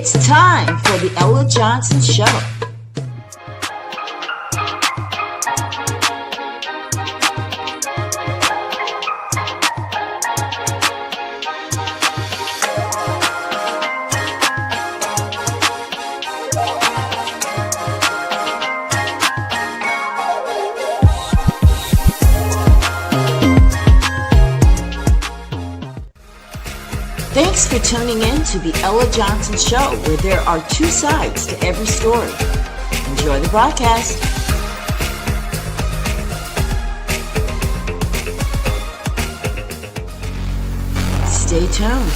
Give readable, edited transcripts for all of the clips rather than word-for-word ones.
It's time for the Ella Johnson Show. Thanks for tuning in to the Ella Johnson Show, where there are two sides to every story. Enjoy the broadcast. Stay tuned.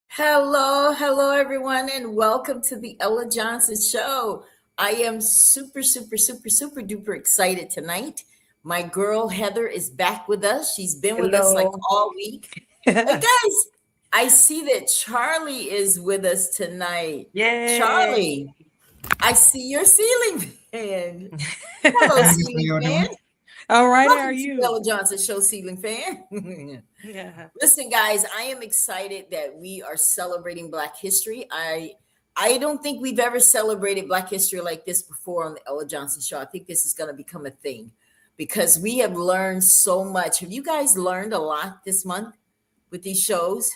Hello, everyone, and welcome to the Ella Johnson Show. I am super duper excited tonight. My girl Heather is back with us. She's been with us like all week. Hey guys, I see that Charlie is with us tonight. Yay. Charlie, I see your ceiling fan. Hello, ceiling fan. All right, Welcome how are to you? the Ella Johnson Show, ceiling fan. Yeah. Listen, guys, I am excited that we are celebrating Black History. I don't think we've ever celebrated Black History like this before on the Ella Johnson Show. I think this is going to become a thing, because we have learned so much. Have you guys learned a lot this month with these shows?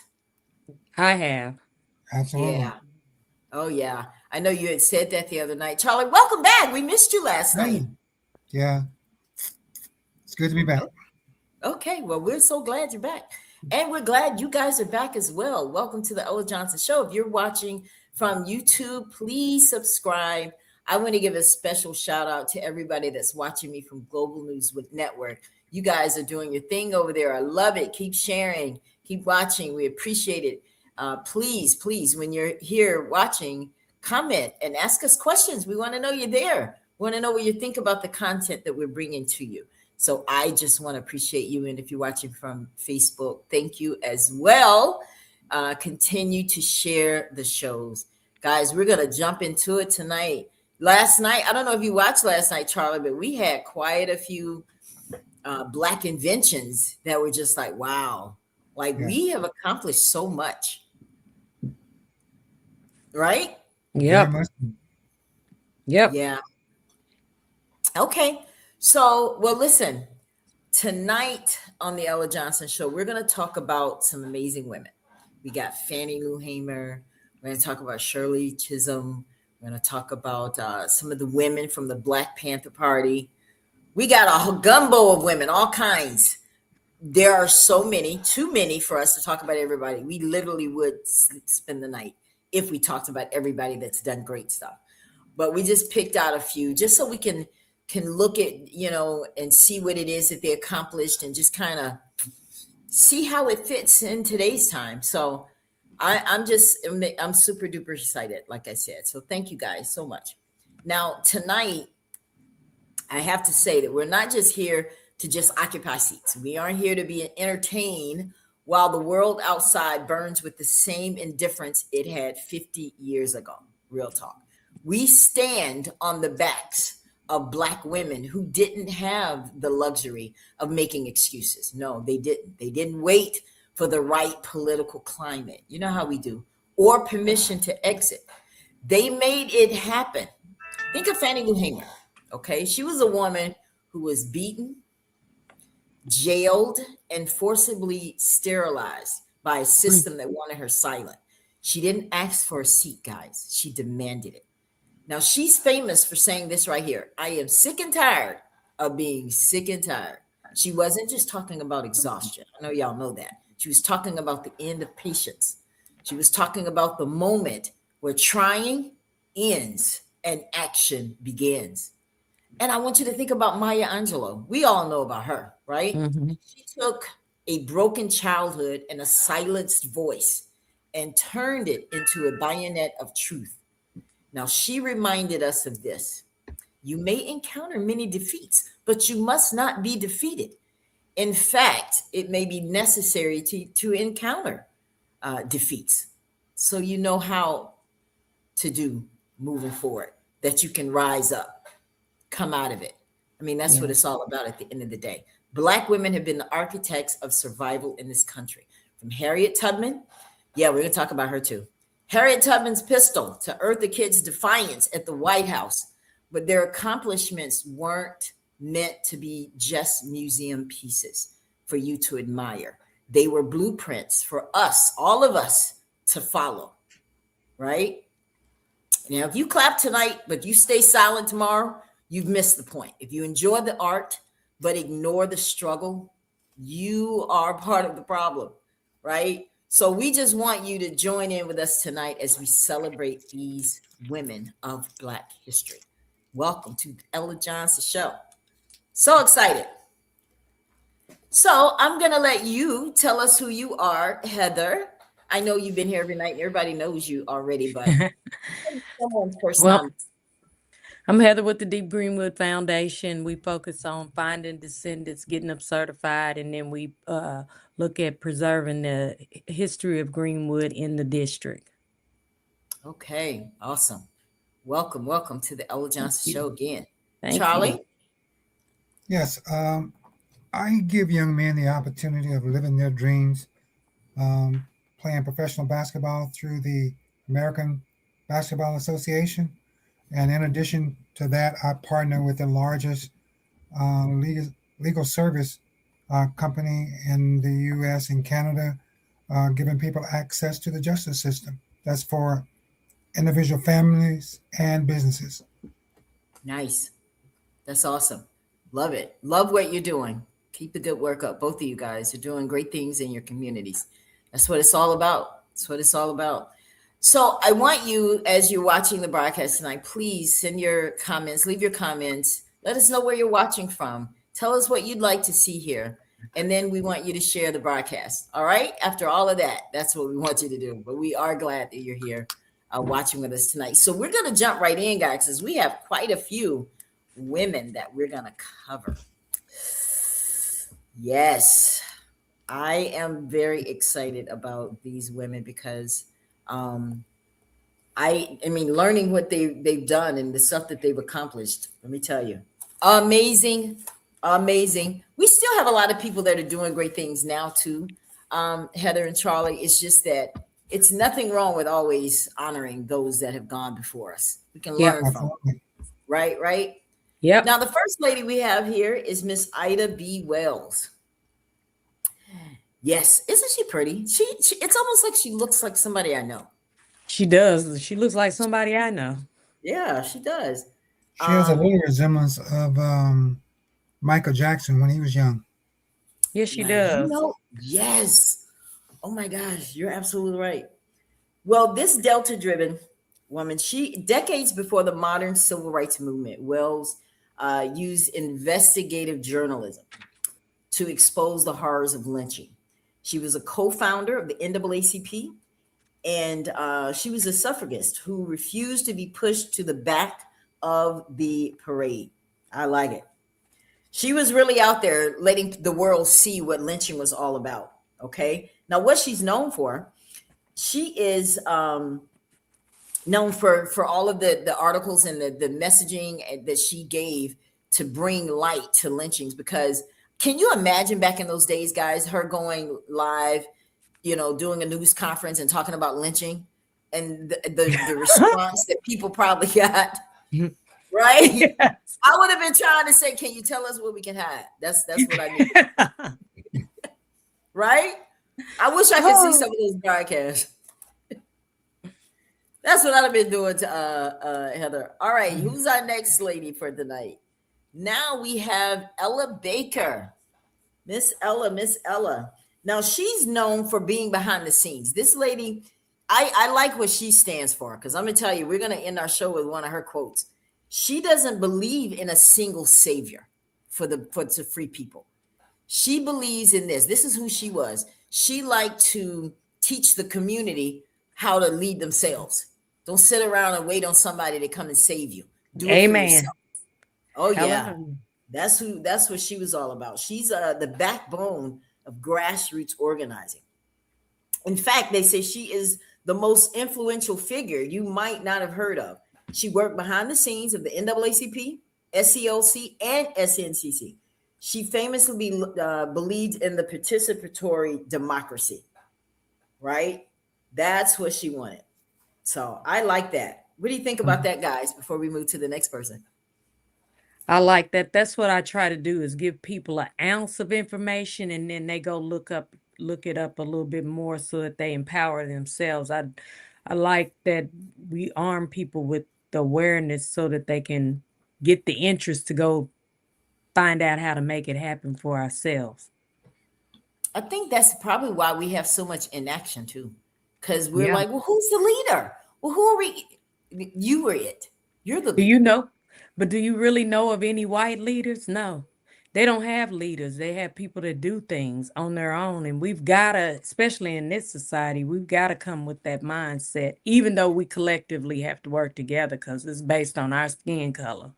I have. Absolutely. Yeah. Oh, yeah. I know you had said that the other night. Charlie, welcome back. We missed you last night. Yeah. It's good to be back. Okay. Well, we're so glad you're back. And we're glad you guys are back as well. Welcome to the Ella Johnson Show. If you're watching from YouTube, please subscribe. I want to give a special shout out to everybody that's watching me from Global News with Network. You guys are doing your thing over there. I love it. Keep sharing, keep watching. We appreciate it. Please, when you're here watching, comment and ask us questions. We want to know you're there. We want to know what you think about the content that we're bringing to you. So I just want to appreciate you. And if you're watching from Facebook, thank you as well. Continue to share the shows. Guys, we're going to jump into it tonight. Last night, I don't know if you watched last night, Charlie, but we had quite a few Black inventions that were just like, wow. Like, we have accomplished so much. Right? Yep. Yeah. Okay. So, well, listen, tonight on the Ella Johnson Show, we're going to talk about some amazing women. We got Fannie Lou Hamer. We're going to talk about Shirley Chisholm. We're going to talk about some of the women from the Black Panther Party. We got a gumbo of women, all kinds. There are so many, too many for us to talk about everybody. We literally would spend the night if we talked about everybody that's done great stuff. But we just picked out a few just so we can look at, and see what it is that they accomplished and just kind of see how it fits in today's time. So I'm super duper excited, like I said. So thank you guys so much. Now, tonight, I have to say that we're not just here to just occupy seats. We aren't here to be entertained while the world outside burns with the same indifference it had 50 years ago. Real talk. We stand on the backs of Black women who didn't have the luxury of making excuses. No, they didn't. They didn't wait for the right political climate. You know how we do. Or permission to exit. They made it happen. Think of Fannie Lou Hamer. Okay, she was a woman who was beaten, jailed, and forcibly sterilized by a system that wanted her silent. She didn't ask for a seat, guys. She demanded it. Now, she's famous for saying this right here. I am sick and tired of being sick and tired. She wasn't just talking about exhaustion. I know y'all know that. She was talking about the end of patience. She was talking about the moment where trying ends and action begins. And I want you to think about Maya Angelou. We all know about her, right? Mm-hmm. She took a broken childhood and a silenced voice and turned it into a bayonet of truth. Now, she reminded us of this. You may encounter many defeats, but you must not be defeated. In fact, it may be necessary to encounter defeats so you know how to do moving forward, that you can rise up, come out of it. I mean, that's what it's all about at the end of the day. Black women have been the architects of survival in this country. from Harriet Tubman. Yeah, we're going to talk about her too. Harriet Tubman's pistol to Eartha Kitt's defiance at the White House. But their accomplishments weren't meant to be just museum pieces for you to admire. They were blueprints for us, all of us, to follow, right? Now, if you clap tonight, but you stay silent tomorrow, you've missed the point. If you enjoy the art, but ignore the struggle, you are part of the problem, right? So we just want you to join in with us tonight as we celebrate these women of Black history. Welcome to the Ella Johnson Show. So excited. So I'm going to let you tell us who you are, Heather. I know you've been here every night and everybody knows you already, but someone's first Well, time. I'm Heather with the Deep Greenwood Foundation. We focus on finding descendants, getting them certified, and then we look at preserving the history of Greenwood in the district. Okay, awesome. Welcome to the Ella Johnson Show again. Thank Charlie? you. Yes, I give young men the opportunity of living their dreams, playing professional basketball through the American Basketball Association. And in addition to that, I partner with the largest legal service company in the U.S. and Canada, giving people access to the justice system. That's for individual families and businesses. Nice. That's awesome. Love it. Love what you're doing. Keep the good work up. Both of you guys are doing great things in your communities. That's what it's all about. That's what it's all about. So I want you, as you're watching the broadcast tonight, please send your comments, leave your comments. Let us know where you're watching from. Tell us what you'd like to see here. And then we want you to share the broadcast. All right. After all of that, that's what we want you to do. But we are glad that you're here watching with us tonight. So we're going to jump right in, guys, because we have quite a few women that we're going to cover. Yes, I am very excited about these women because I mean, learning what they've done and the stuff that they've accomplished. Let me tell you, amazing. We still have a lot of people that are doing great things now too. Heather and Charlie, it's just that it's nothing wrong with always honoring those that have gone before us. We can learn from them. Right. Yep. Now, the first lady we have here is Miss Ida B. Wells. Yes, isn't she pretty? She it's almost like she looks like somebody I know. She does. She looks like somebody I know. Yeah, she does. She has a little resemblance of Michael Jackson when he was young. Yes, she does. Yes. Oh my gosh, you're absolutely right. Well, this Delta-driven woman, she decades before the modern civil rights movement, Wells used investigative journalism to expose the horrors of lynching. She was a co-founder of the NAACP, and she was a suffragist who refused to be pushed to the back of the parade. I like it. She was really out there letting the world see what lynching was all about. Okay. Now, what she's known for, she is known for all of the articles and the messaging that she gave to bring light to lynchings. Because can you imagine back in those days, guys, her going live, doing a news conference and talking about lynching and the response that people probably got, right? Yes. I would have been trying to say, can you tell us what we can hide? That's what I need. Right? I wish I could see some of those broadcasts. That's what I'd have been doing to Heather. All right, who's our next lady for tonight? Now we have Ella Baker. Miss Ella. Now she's known for being behind the scenes. This lady, I like what she stands for, because I'm gonna tell you, we're gonna end our show with one of her quotes. She doesn't believe in a single savior for the free people. She believes in this. This is who she was. She liked to teach the community how to lead themselves. Don't sit around and wait on somebody to come and save you. Do it for yourself. Oh yeah. That's what she was all about. She's the backbone of grassroots organizing. In fact, they say she is the most influential figure you might not have heard of. She worked behind the scenes of the NAACP, SCLC, and SNCC. She famously believed in the participatory democracy. right? That's what she wanted. So I like that. What do you think about that, guys, before we move to the next person? I like that. That's what I try to do is give people an ounce of information and then they go look it up a little bit more so that they empower themselves. I like that we arm people with the awareness so that they can get the interest to go find out how to make it happen for ourselves. I think that's probably why we have so much inaction too. Because we're Yeah. like, well, who's the leader? Well, who are we? You were it. You're the Do leader. you know? But do you really know of any white leaders? No. They don't have leaders. They have people that do things on their own. And we've got to, especially in this society, we've got to come with that mindset, even though we collectively have to work together because it's based on our skin color.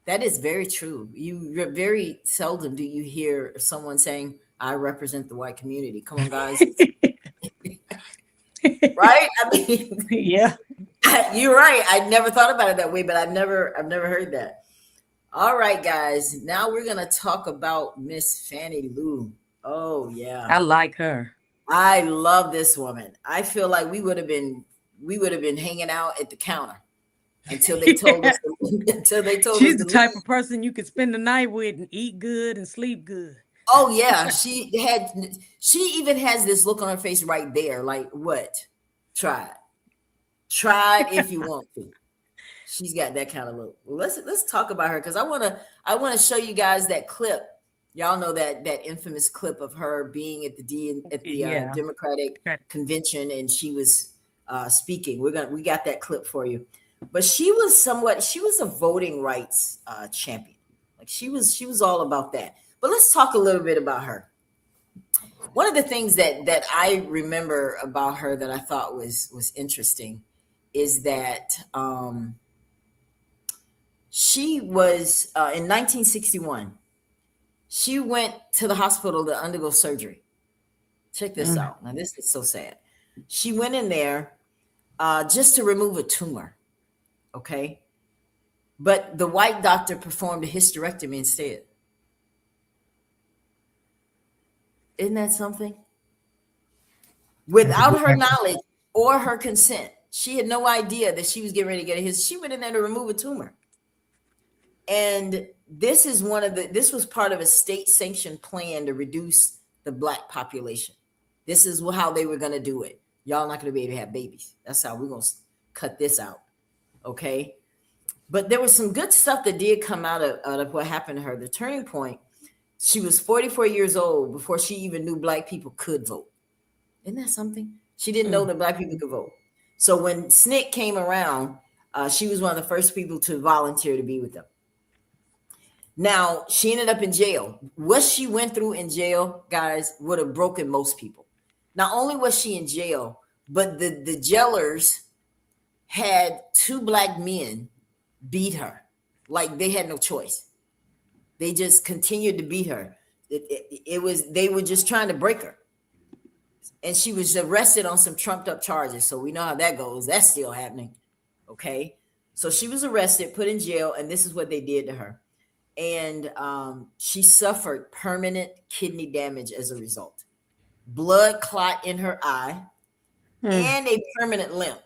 That is very true. You very seldom do you hear someone saying, I represent the white community. Come on, guys. Right? I mean, Yeah. you're right. I never thought about it that way, but I've never heard that. All right, guys. Now we're gonna talk about Miss Fannie Lou. Oh yeah. I like her. I love this woman. I feel like we would have been hanging out at the counter until they told us She's us the to type leave. of person you could spend the night with and eat good and sleep good. Oh yeah, she even has this look on her face right there, like what? Try it if you want to. She's got that kind of look. Well, let's talk about her because I wanna show you guys that clip. Y'all know that infamous clip of her being at the Democratic convention and she was speaking. We got that clip for you. But she was a voting rights champion. Like she was all about that. But let's talk a little bit about her. One of the things that I remember about her that I thought was interesting is that she was in 1961. She went to the hospital to undergo surgery. Check this out. Now this is so sad. She went in there just to remove a tumor. Okay, but the white doctor performed a hysterectomy instead. Isn't that something? Without her knowledge or her consent, she had no idea that she was getting ready to get she went in there to remove a tumor. And this was part of a state sanctioned plan to reduce the black population. This is how they were going to do it. Y'all not going to be able to have babies. That's how we're going to cut this out. Okay. But there was some good stuff that did come out of what happened to her. The turning point, she was 44 years old before she even knew black people could vote. Isn't that something? She didn't know that black people could vote. So when SNCC came around, she was one of the first people to volunteer to be with them. Now, she ended up in jail. What she went through in jail, guys, would have broken most people. Not only was she in jail, but the jailers had two black men beat her. Like they had no choice. They just continued to beat her. They were just trying to break her. And she was arrested on some trumped up charges. So we know how that goes. That's still happening. Okay. So she was arrested, put in jail, and this is what they did to her. And she suffered permanent kidney damage as a result. Blood clot in her eye and a permanent limp.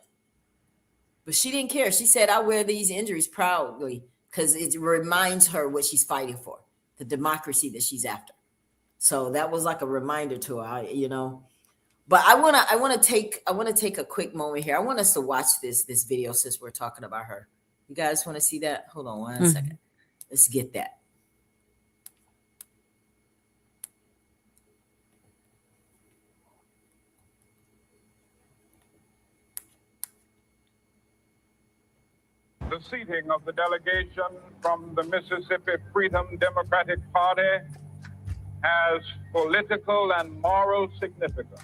But she didn't care. She said, I wear these injuries proudly because it reminds her what she's fighting for, the democracy that she's after. So that was like a reminder to her, you know. But I want to take a quick moment here. I want us to watch this video since we're talking about her. You guys want to see that? Hold on one second. Let's get that. The seating of the delegation from the Mississippi Freedom Democratic Party has political and moral significance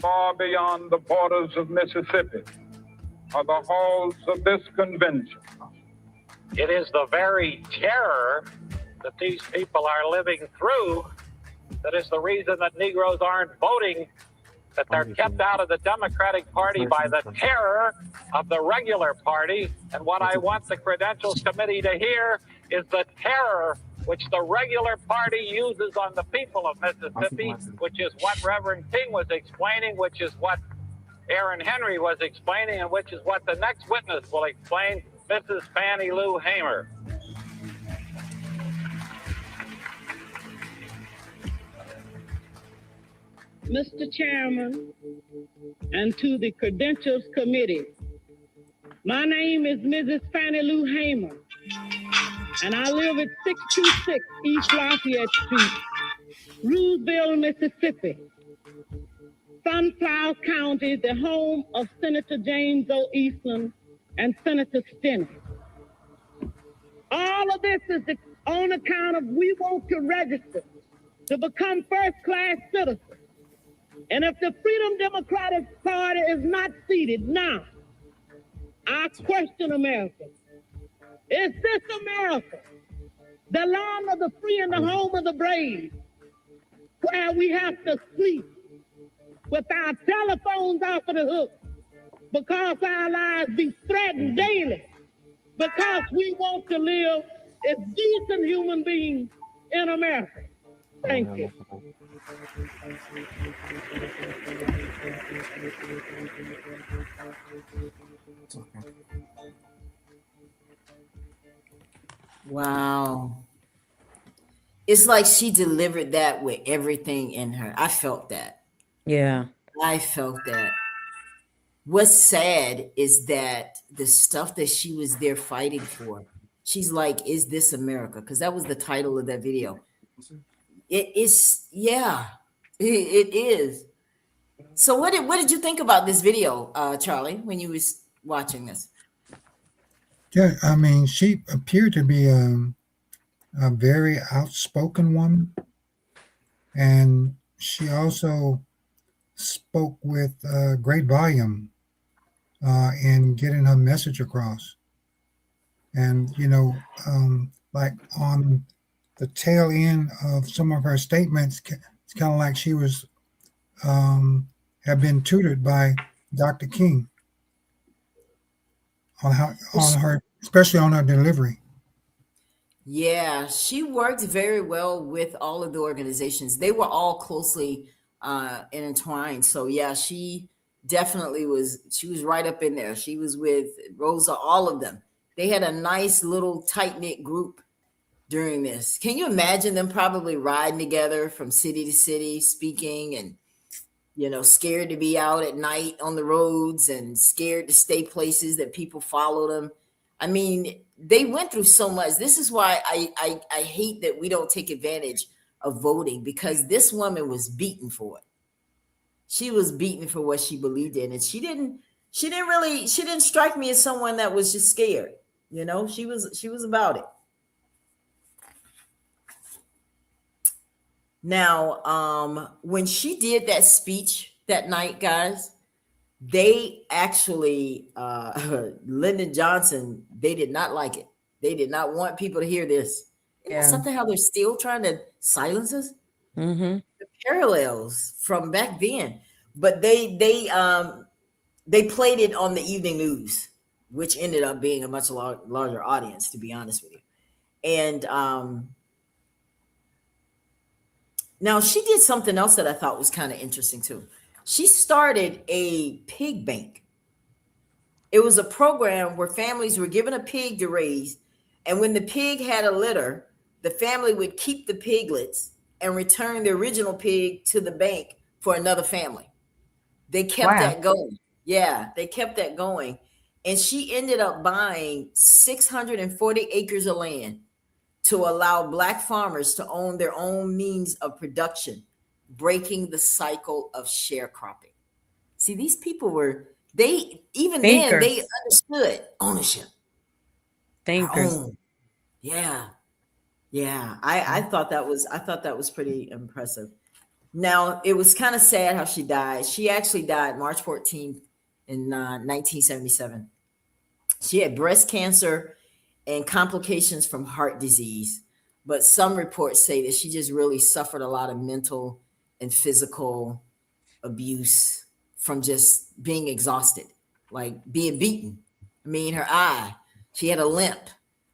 far beyond the borders of Mississippi or the halls of this convention. It is the very terror that these people are living through that is the reason that Negroes aren't voting, that they're kept out of the Democratic Party by the terror of the regular party. And what I want the Credentials Committee to hear is the terror which the regular party uses on the people of Mississippi, which is what Reverend King was explaining, which is what Aaron Henry was explaining, and which is what the next witness will explain, Mrs. Fannie Lou Hamer. Mr. Chairman, and to the Credentials Committee, my name is Mrs. Fannie Lou Hamer, and I live at 626 East Lafayette Street, Roosevelt, Mississippi. Sunflower County, the home of Senator James O. Eastland and Senator Stinney. All of this is on account of we want to register to become first-class citizens. And if the Freedom Democratic Party is not seated now, I question America. Is this America, the land of the free and the home of the brave, where we have to sleep with our telephones off of the hook because our lives be threatened daily, because we want to live as decent human beings in America? Thank you. Wow. It's like she delivered that with everything in her. I felt that. Yeah. I felt that. What's sad is that the stuff that she was there fighting for, she's like, is this America? Because that was the title of that video. It is, yeah, it is. So what did you think about this video, Charlie, when you was watching this? Yeah, I mean, she appeared to be a very outspoken woman, and she also spoke with great volume in getting her message across. And like on the tail end of some of her statements, it's kind of like she was have been tutored by Dr. King on her, especially on her delivery. Yeah, she worked very well with all of the organizations. They were all closely intertwined. So yeah, she definitely was. She was right up in there. She was with Rosa, all of them. They had a nice little tight-knit group during this. Can you imagine them probably riding together from city to city, speaking, and scared to be out at night on the roads and scared to stay places that people follow them. I mean, they went through so much. This is why I hate that we don't take advantage of voting, because this woman was beaten for it. She was beaten for what she believed in, and she didn't strike me as someone that was just scared. She was about it. Now, when she did that speech that night, guys, they actually, Lyndon Johnson, they did not like it. They did not want people to hear this. Isn't that something how they're still trying to silence us? Mm-hmm. The parallels from back then. But they played it on the evening news, which ended up being a much larger audience, to be honest with you. And now she did something else that I thought was kind of interesting too. She started a pig bank. It was a program where families were given a pig to raise, and when the pig had a litter, the family would keep the piglets and return the original pig to the bank for another family. They kept that going. Yeah, they kept that going. And she ended up buying 640 acres of land to allow Black farmers to own their own means of production, breaking the cycle of sharecropping. See, these people were, then they understood ownership. Thinkers. Yeah. Yeah. I thought that was pretty impressive. Now, it was kind of sad how she died. She actually died March 14th in 1977. She had breast cancer and complications from heart disease. But some reports say that she just really suffered a lot of mental and physical abuse from just being exhausted, like being beaten. I mean, her eye, she had a limp,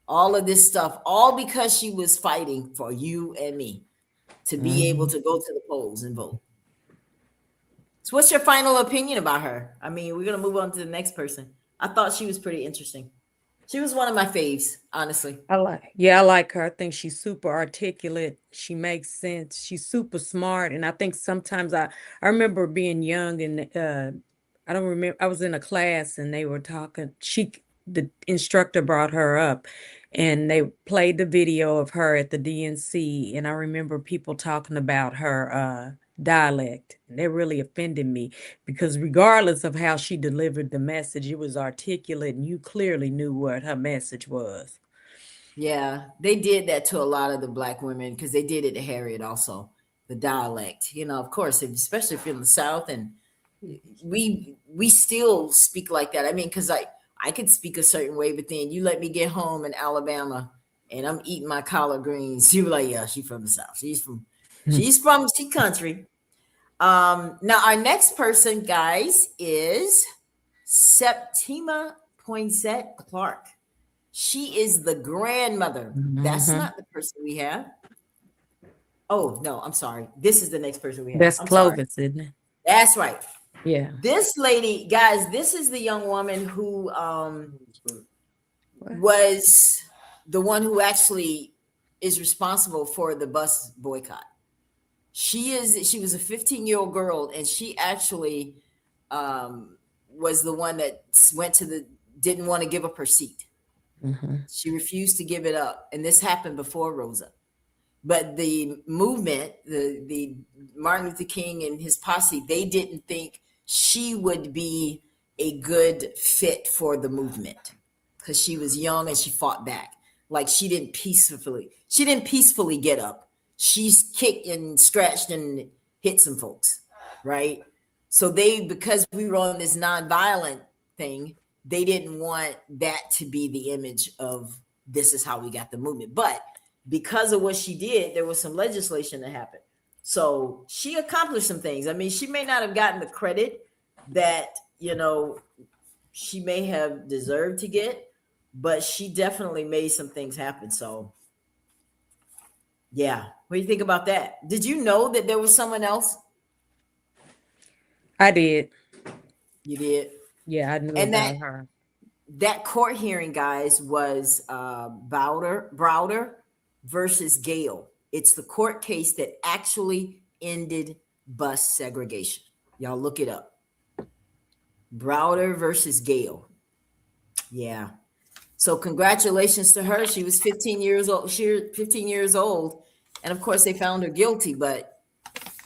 all of this stuff, all because she was fighting for you and me to be able to go to the polls and vote. So what's your final opinion about her? I mean, we're going to move on to the next person. I thought she was pretty interesting. She was one of my faves, honestly. I like her. I think she's super articulate. She makes sense. She's super smart. And I think sometimes I remember being young and I don't remember, I was in a class and they were talking, the instructor brought her up and they played the video of her at the DNC. And I remember people talking about her dialect. That really offended me because regardless of how she delivered the message, it was articulate and you clearly knew what her message was. Yeah, they did that to a lot of the Black women because they did it to Harriet also, the dialect. You know, of course, especially if you're in the South, and we still speak like that. I mean, because I could speak a certain way, but then you let me get home in Alabama and I'm eating my collard greens. You were like, yeah, she's from the South. She's from country. Now our next person, guys, is Septima Poinsett Clark. She is the grandmother. That's not the person we have. Oh, no, I'm sorry. This is the next person we have. That's Clovis, isn't it? That's right. Yeah. This lady, guys, this is the young woman who was the one who actually is responsible for the bus boycott. She was a 15-year-old girl, and she actually was the one that didn't want to give up her seat. She refused to give it up. And this happened before Rosa. But the movement, the Martin Luther King and his posse, they didn't think she would be a good fit for the movement because she was young and she fought back. Like she didn't peacefully get up. She's kicked and scratched and hit some folks, right? So because we were on this nonviolent thing, they didn't want that to be the image of this is how we got the movement. But because of what she did, there was some legislation that happened. So she accomplished some things. I mean, she may not have gotten the credit that, she may have deserved to get, but she definitely made some things happen. So yeah. What do you think about that? Did you know that there was someone else? I did. You did? Yeah, I knew about her. That court hearing, guys, was Browder versus Gale. It's the court case that actually ended bus segregation. Y'all look it up. Browder versus Gale. Yeah. So congratulations to her. She was 15 years old. And of course they found her guilty, but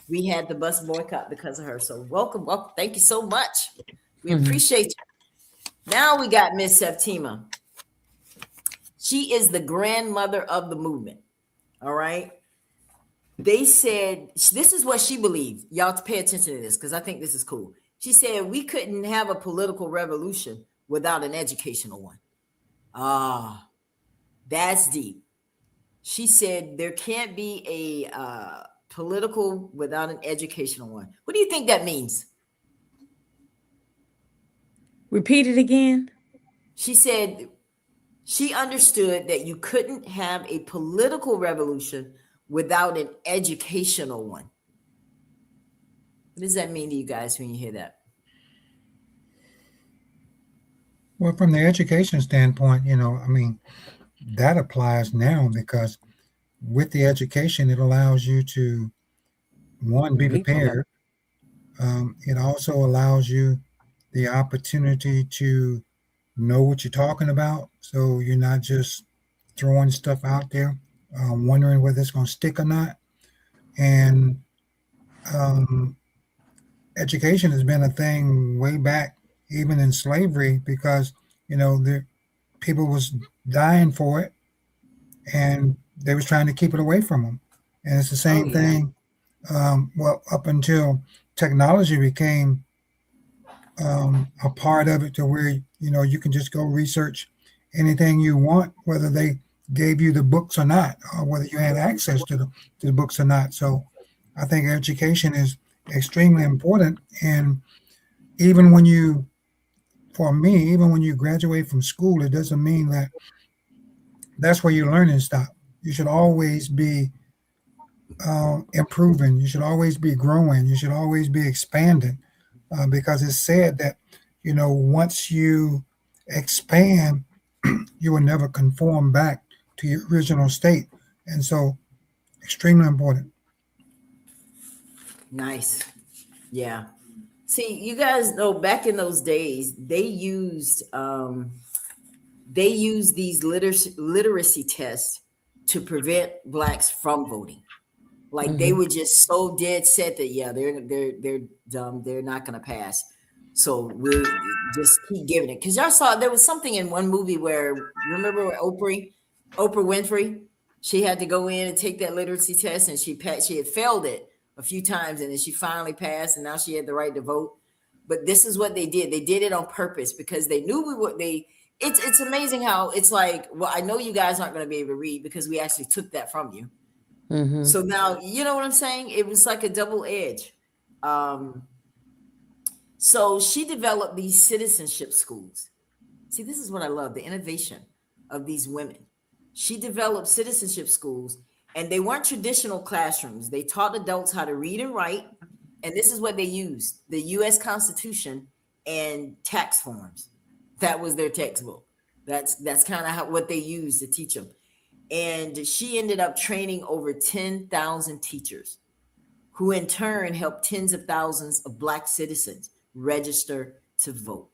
we had the bus boycott because of her. So welcome. Thank you so much. We appreciate you. Now we got Miss Septima. She is the grandmother of the movement. All right. They said, this is what she believed. Y'all to pay attention to this because I think this is cool. She said, we couldn't have a political revolution without an educational one. That's deep. She said there can't be a political without an educational one. What do you think that means? Repeat it again. She said she understood that you couldn't have a political revolution without an educational one. What does that mean to you guys when you hear that? Well, from the education standpoint, that applies now because with the education, it allows you to, one, be prepared. It also allows you the opportunity to know what you're talking about. So you're not just throwing stuff out there, wondering whether it's going to stick or not. And education has been a thing way back, even in slavery, because, the people was dying for it and they was trying to keep it away from them. And it's the same thing. Up until technology became a part of it to where, you can just go research anything you want, whether they gave you the books or not, or whether you had access to the books or not. So I think education is extremely important. And even when you graduate from school, it doesn't mean that that's where your learning stop. You should always be improving. You should always be growing. You should always be expanding, because it's said that, once you expand, you will never conform back to your original state. And so, extremely important. Nice. Yeah. See, you guys know back in those days, they used these literacy tests to prevent blacks from voting. Like they were just so dead set that they're dumb, they're not gonna pass. So we'll just keep giving it. Because y'all saw there was something in one movie where, remember Oprah Winfrey, she had to go in and take that literacy test, and she had failed it a few times, and then she finally passed, and now she had the right to vote. But this is what they did. They did it on purpose because they knew it's amazing how it's like, well, I know you guys aren't going to be able to read because we actually took that from you. So now, you know what I'm saying? It was like a double edge. So she developed these citizenship schools. See, this is what I love, the innovation of these women. She developed citizenship schools, and they weren't traditional classrooms. They taught adults how to read and write. And this is what they used: the U.S. Constitution and tax forms. That was their textbook. That's kind of what they used to teach them. And she ended up training over 10,000 teachers, who in turn helped tens of thousands of Black citizens register to vote.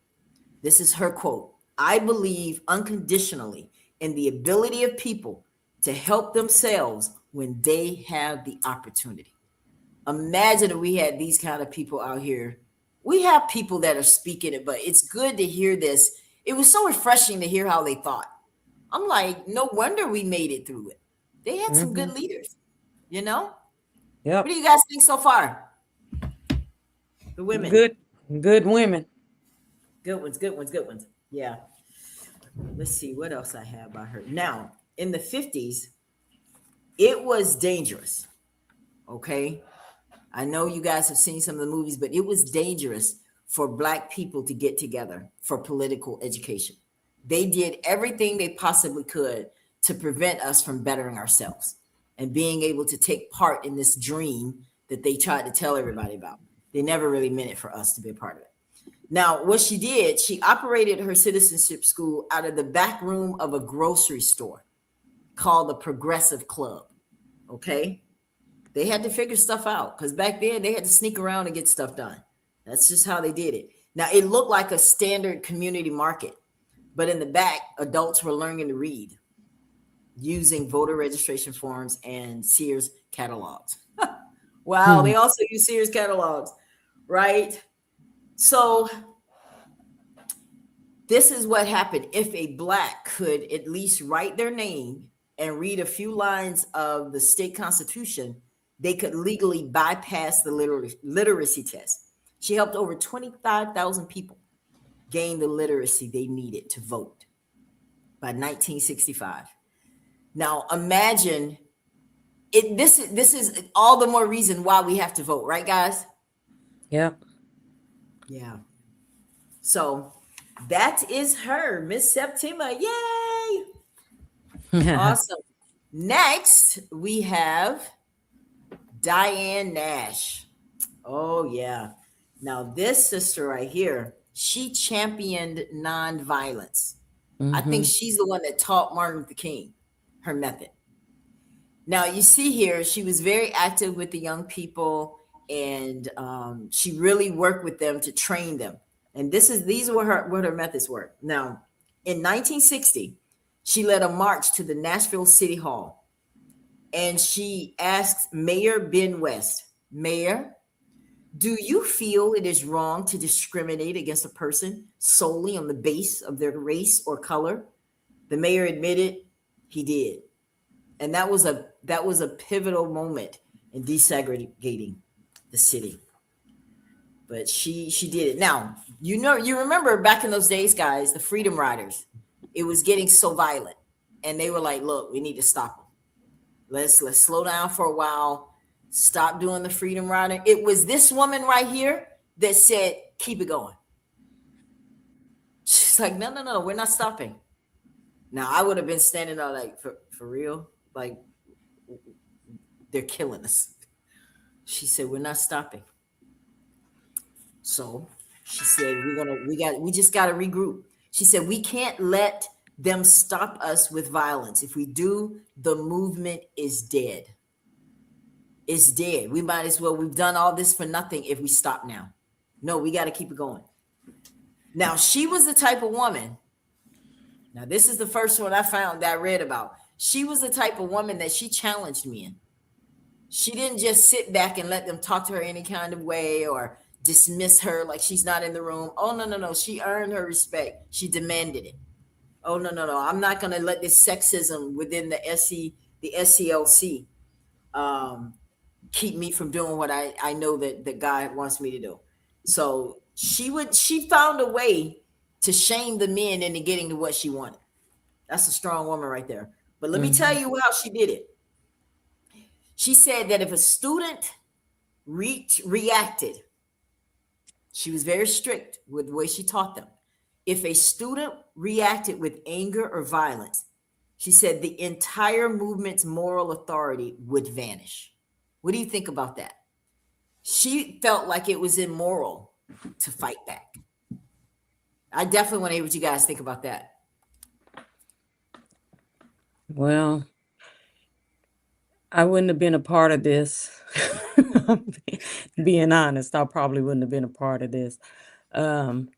This is her quote: "I believe unconditionally in the ability of people to help themselves when they have the opportunity." Imagine if we had these kind of people out here. We have people that are speaking it, but it's good to hear this. It was so refreshing to hear how they thought. I'm like, no wonder we made it through it. They had some good leaders, you know? Yep. What do you guys think so far? The women. Good women. Good ones. Yeah. Let's see what else I have by her. Now, in the 50s, it was dangerous. Okay. I know you guys have seen some of the movies, but it was dangerous for Black people to get together for political education. They did everything they possibly could to prevent us from bettering ourselves and being able to take part in this dream that they tried to tell everybody about. They never really meant it for us to be a part of it. Now, what she did, she operated her citizenship school out of the back room of a grocery store called the Progressive Club. Okay. They had to figure stuff out because back then they had to sneak around and get stuff done. That's just how they did it. Now, it looked like a standard community market, but in the back, adults were learning to read using voter registration forms and Sears catalogs. Wow, they also use Sears catalogs, right? So this is what happened. If a Black could at least write their name and read a few lines of the state constitution, they could legally bypass the literacy test. She helped over 25,000 people gain the literacy they needed to vote by 1965. Now imagine it. This is all the more reason why we have to vote, right, guys? Yep. Yeah. So that is her, Miss Septima. Yay! Awesome. Next, we have Diane Nash. Oh, yeah. Now, this sister right here, she championed nonviolence. I think she's the one that taught Martin Luther King her method. Now, you see here, she was very active with the young people, and she really worked with them to train them. And these are what her methods were. Now, in 1960, she led a march to the Nashville City Hall, and she asked Mayor Ben West, "Mayor, do you feel it is wrong to discriminate against a person solely on the base of their race or color?" The mayor admitted he did. And that was a pivotal moment in desegregating the city. But she did it. Now, you remember back in those days, guys, the Freedom Riders, it was getting so violent. And they were like, look, we need to stop them. Let's slow down for a while. Stop doing the Freedom Rider. It was this woman right here that said, keep it going. She's like, no, we're not stopping. Now I would have been standing there like, for real, like they're killing us. She said, we're not stopping. So she said, we just gotta regroup. She said, we can't let them stop us with violence. If we do, the movement is dead. It's dead. We might as well, we've done all this for nothing if we stop now. No, we got to keep it going. Now, she was the type of woman. Now, this is the first one I found that I read about. She was the type of woman that she challenged me in. She didn't just sit back and let them talk to her any kind of way or dismiss her like she's not in the room. Oh, no, no, no. She earned her respect. She demanded it. Oh, no, no, no. I'm not going to let this sexism within the SCLC keep me from doing what I know that God wants me to do. So she found a way to shame the men into getting to what she wanted. That's a strong woman right there. But let me tell you how she did it. She said that if a student reacted, she was very strict with the way she taught them. If a student reacted with anger or violence, she said the entire movement's moral authority would vanish. What do you think about that? She felt like it was immoral to fight back. I definitely want to hear what you guys think about that. Well, I wouldn't have been a part of this. Being honest, I probably wouldn't have been a part of this. I'm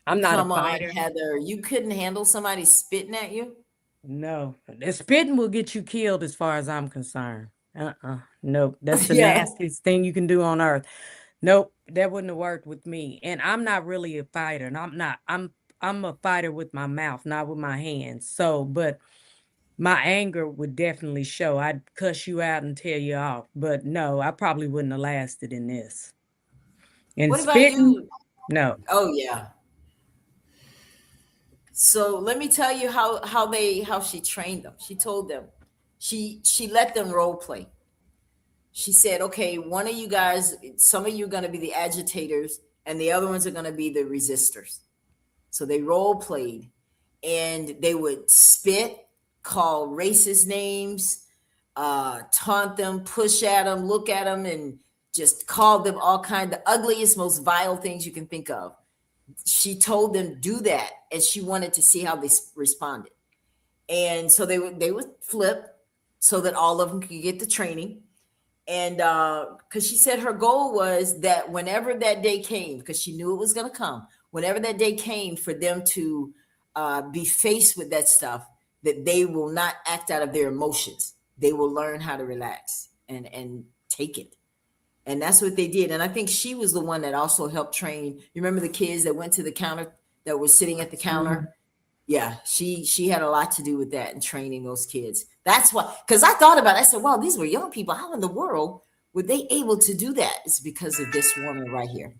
not Come a on, fighter. Heather. You couldn't handle somebody spitting at you? No, the spitting will get you killed as far as I'm concerned. Nope. That's the Yeah. nastiest thing you can do on earth. Nope, that wouldn't have worked with me. And I'm not really a fighter. And I'm not. I'm a fighter with my mouth, not with my hands. So, but my anger would definitely show. I'd cuss you out and tell you off. But no, I probably wouldn't have lasted in this. And What about spitting, you? no. Oh, yeah. So let me tell you how she trained them. She told them, she let them role play. She said, okay, one of you guys, some of you are going to be the agitators and the other ones are going to be the resistors. So they role played and they would spit, call racist names, taunt them, push at them, look at them, and just call them all kind of ugliest, most vile things you can think of. She told them do that, and she wanted to see how they responded. And so they would flip so that all of them could get the training. And because she said her goal was that whenever that day came, because she knew it was going to come, whenever that day came for them to be faced with that stuff, that they will not act out of their emotions. They will learn how to relax and take it. And that's what they did. And I think she was the one that also helped train. You remember the kids that went to the counter, that were sitting at the counter? Yeah, she had a lot to do with that and training those kids. That's why, because I thought about it. I said, wow, these were young people. How in the world were they able to do that? It's because of this woman right here.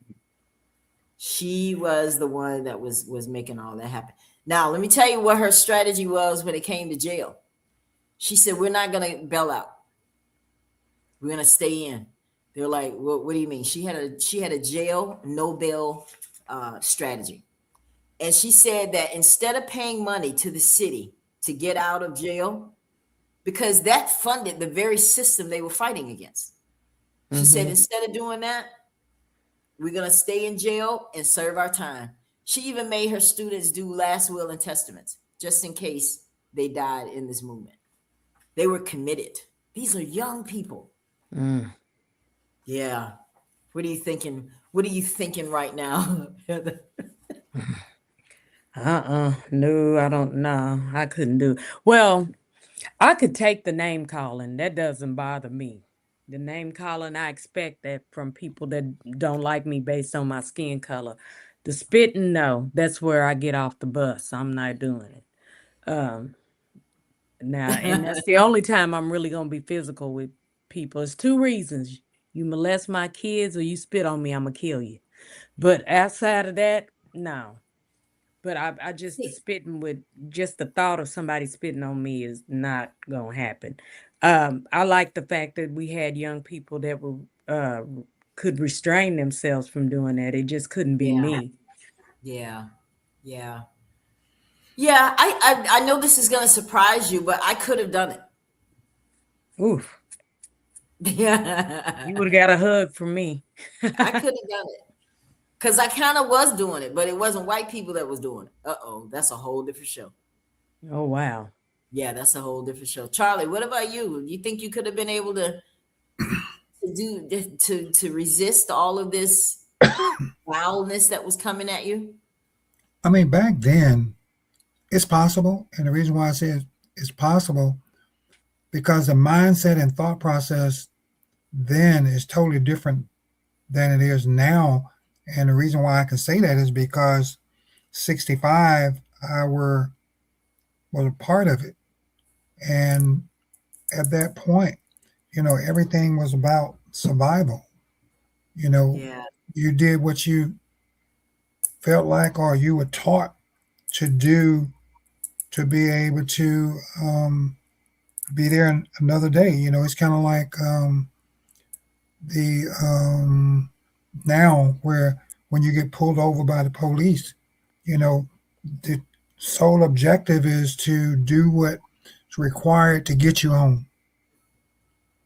She was the one that was making all that happen. Now, let me tell you what her strategy was when it came to jail. She said, we're not going to bail out. We're going to stay in. They're like, what do you mean? She had a jail, no bail strategy. And she said that instead of paying money to the city to get out of jail, because that funded the very system they were fighting against. She said, instead of doing that, we're going to stay in jail and serve our time. She even made her students do last will and testaments, just in case they died in this movement. They were committed. These are young people. Yeah. What are you thinking? What are you thinking right now? No, I don't know. I couldn't do. Well, I could take the name calling. That doesn't bother me. The name calling, I expect that from people that don't like me based on my skin color. The spitting, no, that's where I get off the bus. I'm not doing it. Now, and that's the only time I'm really gonna be physical with people. It's two reasons. You molest my kids or you spit on me, I'm gonna kill you. But outside of that, no. But I just spitting with just the thought of somebody spitting on me is not gonna happen. I like the fact that we had young people that were could restrain themselves from doing that. It just couldn't be Yeah. me. Yeah. Yeah. Yeah, I know this is going to surprise you, but I could have done it. Oof. Yeah, You would have got a hug from me. I could have done it because I kind of was doing it, but it wasn't white people that was doing it. That's a whole different show. Oh, wow. Yeah, that's a whole different show. Charlie, what about you? You think you could have been able to to resist all of this foulness that was coming at you? I mean, back then, it's possible. And the reason why I say it's possible, because the mindset and thought process then is totally different than it is now. And the reason why I can say that is because 65, was a part of it. And at that point, everything was about survival. You know, Yeah, you did what you felt like or you were taught to do to be able to be there another day. It's kind of like the now where when you get pulled over by the police, you know, the sole objective is to do what's required to get you home.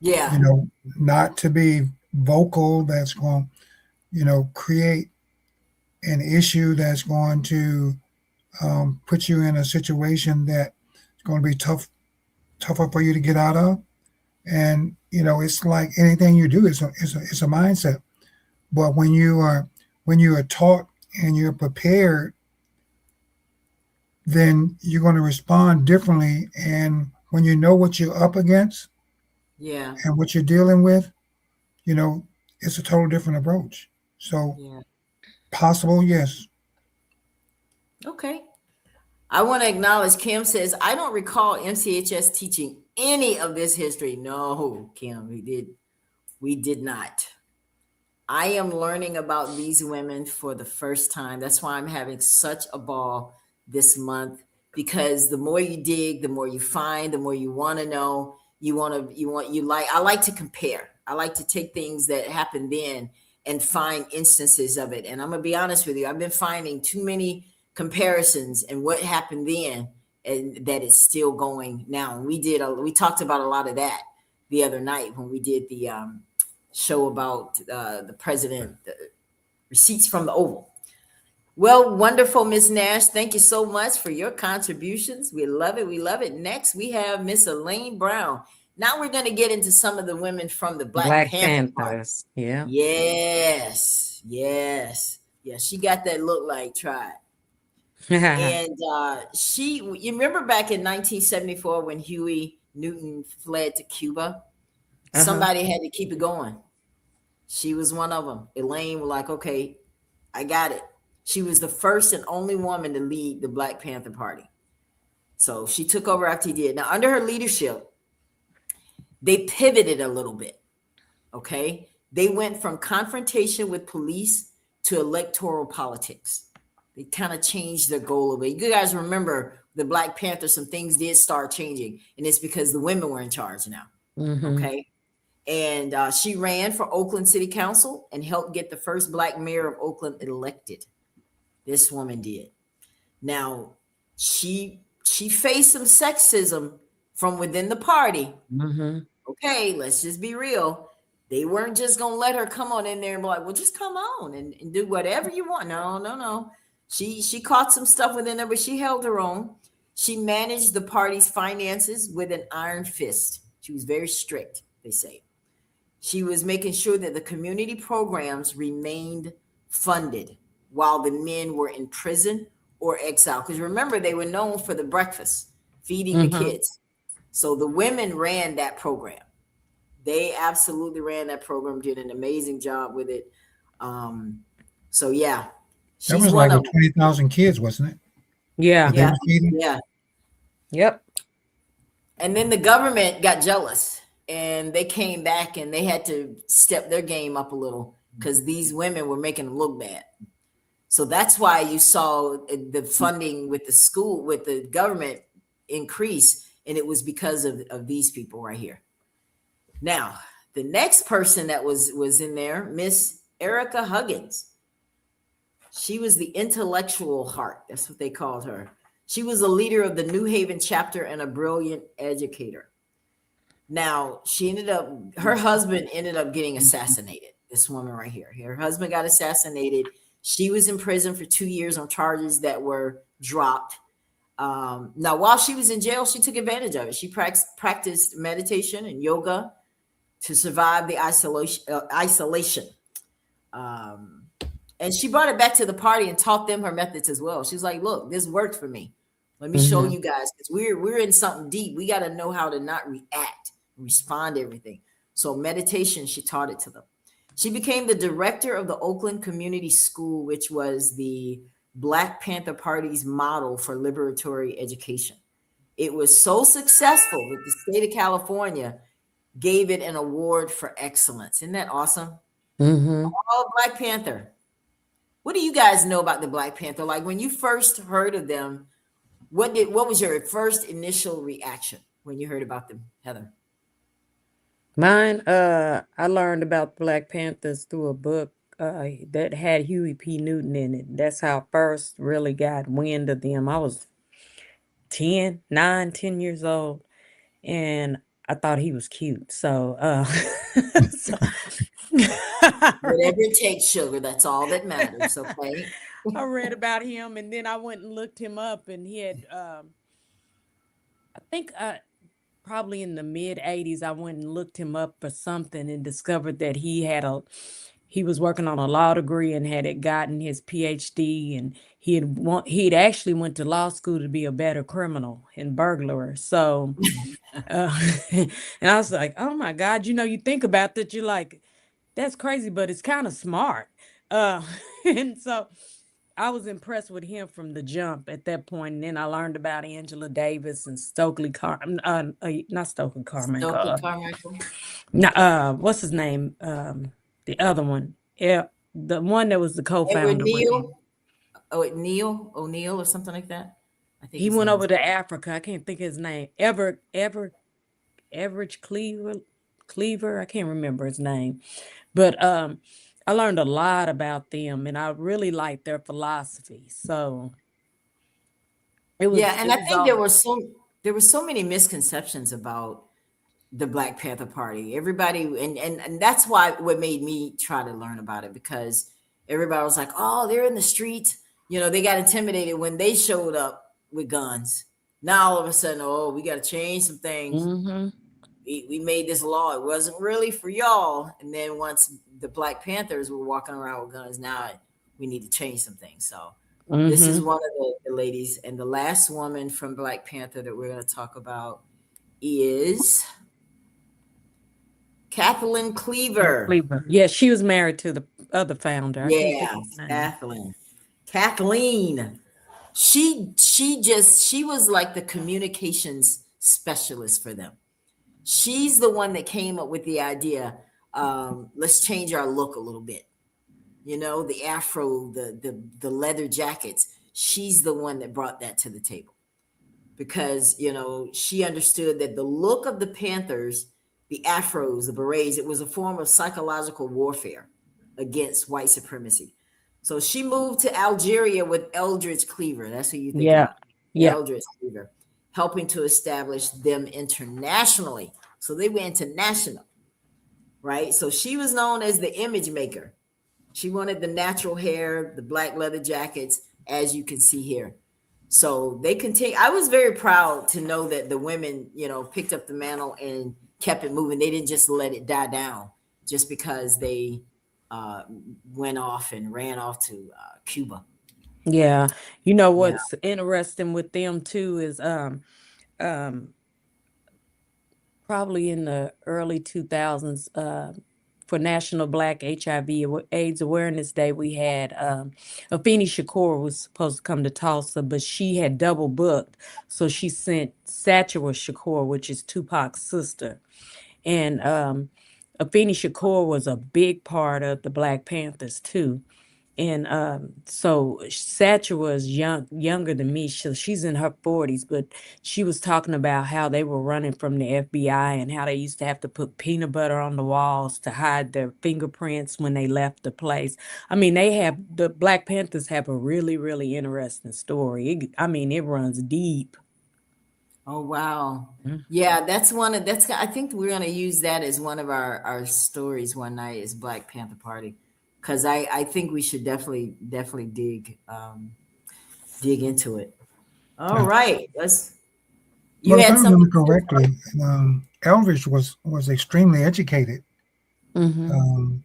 yeah, Not to be vocal. That's going, create an issue that's going to put you in a situation that's going to be tougher for you to get out of. And it's like anything you do, it's a mindset. But when you are taught and you're prepared, then you're going to respond differently. And when you know what you're up against yeah, and what you're dealing with, it's a total different approach. So yeah. possible, yes. Okay. I want to acknowledge Kim says, I don't recall MCHS teaching any of this history. No, Kim, we did not. I am learning about these women for the first time. That's why I'm having such a ball this month, because the more you dig, the more you find, the more you want to know. I like to compare. I like to take things that happened then and find instances of it. And I'm gonna be honest with you, I've been finding too many comparisons and what happened then, and that is still going now. And we talked about a lot of that the other night when we did the show about the president, the receipts from the Oval. Well, wonderful, Miss Nash. Thank you so much for your contributions. We love it. We love it. Next, we have Miss Elaine Brown. Now we're going to get into some of the women from the Black Black Panther Party. Panthers. Yeah. Yes, yes, yes. She got that look like tribe. And you remember back in 1974 when Huey Newton fled to Cuba? Somebody had to keep it going. She was one of them. Elaine was like, okay, I got it. She was the first and only woman to lead the Black Panther Party. So she took over after he did. Now, under her leadership, they pivoted a little bit. Okay. They went from confrontation with police to electoral politics. They kind of changed their goal a bit. You guys remember the Black Panther, some things did start changing, and it's because the women were in charge now. Okay. And she ran for Oakland City Council and helped get the first Black mayor of Oakland elected. This woman did. Now, she faced some sexism from within the party. Okay, let's just be real. They weren't just going to let her come on in there and be like, well, just come on and do whatever you want. No. She caught some stuff within there, but she held her own. She managed the party's finances with an iron fist. She was very strict, they say. She was making sure that the community programs remained funded while the men were in prison or exile. Because remember, they were known for the breakfast, feeding the kids. So the women ran that program. They absolutely ran that program, did an amazing job with it. So yeah, That was like 20,000 kids, wasn't it? Yeah. Yeah. Yep. And then the government got jealous and they came back and they had to step their game up a little because these women were making them look bad. So that's why you saw the funding with the school, with the government increase. And it was because of these people right here. Now, the next person that was in there, Miss Erica Huggins. She was the intellectual heart. That's what they called her. She was a leader of the New Haven chapter and a brilliant educator. Now, her husband ended up getting assassinated. This woman right here. Her husband got assassinated. She was in prison for 2 years on charges that were dropped. Now, while she was in jail, she took advantage of it. She practiced meditation and yoga to survive the isolation. And she brought it back to the party and taught them her methods as well. She was like, look, this worked for me. Let me show you guys, because we're in something deep. We got to know how to not react, respond to everything. So meditation, she taught it to them. She became the director of the Oakland Community School, which was the Black Panther Party's model for liberatory education. It was so successful that the state of California gave it an award for excellence. Isn't that awesome? All Black Panther. What do you guys know about the Black Panther? Like when you first heard of them, what was your first initial reaction when you heard about them, Heather? Mine, I learned about Black Panthers through a book that had Huey P. Newton in it. That's how I first really got wind of them. I was 10 years old, and I thought he was cute. So, Whatever it takes, sugar. That's all that matters. Okay. I read about him, and then I went and looked him up, and he had, I think, probably in the mid 80s, I went and looked him up for something and discovered that he was working on a law degree and had gotten his PhD, and he'd actually went to law school to be a better criminal and burglar. So, and I was like, oh my God, you think about that, you're like, that's crazy, but it's kind of smart. And so I was impressed with him from the jump at that point. And then I learned about Angela Davis and Stokely not Stokely Carmichael. What's his name? The other one. Yeah, the one that was the co-founder. Neil O'Neill or something like that. I think he went over to Africa. I can't think of his name. Everett Cleaver. I can't remember his name. But I learned a lot about them, and I really liked their philosophy. So I think there were so many misconceptions about the Black Panther Party. Everybody, and that's what made me try to learn about it, because everybody was like, oh, they're in the streets. They got intimidated when they showed up with guns. Now all of a sudden, oh, we got to change some things. We made this law. It wasn't really for y'all. And then once the Black Panthers were walking around with guns, now we need to change some things. So this is one of the ladies. And the last woman from Black Panther that we're going to talk about is Kathleen Cleaver. Yeah, she was married to the other founder. Yeah, Kathleen. She was like the communications specialist for them. She's the one that came up with the idea. Let's change our look a little bit. The afro, the leather jackets. She's the one that brought that to the table, because she understood that the look of the Panthers, the afros, the berets, it was a form of psychological warfare against white supremacy. So she moved to Algeria with Eldridge Cleaver. That's who you think about. Yeah. Eldridge Cleaver, helping to establish them internationally. So they went international, right? So she was known as the image maker. She wanted the natural hair, the black leather jackets, as you can see here. So they continue. I was very proud to know that the women, picked up the mantle and kept it moving. They didn't just let it die down just because they went off and ran off to Cuba. Yeah. What's interesting with them too is probably in the early 2000s, for National Black HIV/AIDS Awareness Day, we had Afeni Shakur was supposed to come to Tulsa, but she had double booked. So she sent Satchel Shakur, which is Tupac's sister. And Afeni Shakur was a big part of the Black Panthers too. And so Satcher was younger than me. She's in her 40s, but she was talking about how they were running from the FBI and how they used to have to put peanut butter on the walls to hide their fingerprints when they left the place. I mean, the Black Panthers have a really, really interesting story. It runs deep. Oh wow. Mhm. Yeah, I think we're gonna use that as one of our stories one night is Black Panther Party. Cause I think we should definitely dig into it. All Yeah. right. You Well, if I had something remember to say? correctly, Eldridge was extremely educated Mm-hmm. um,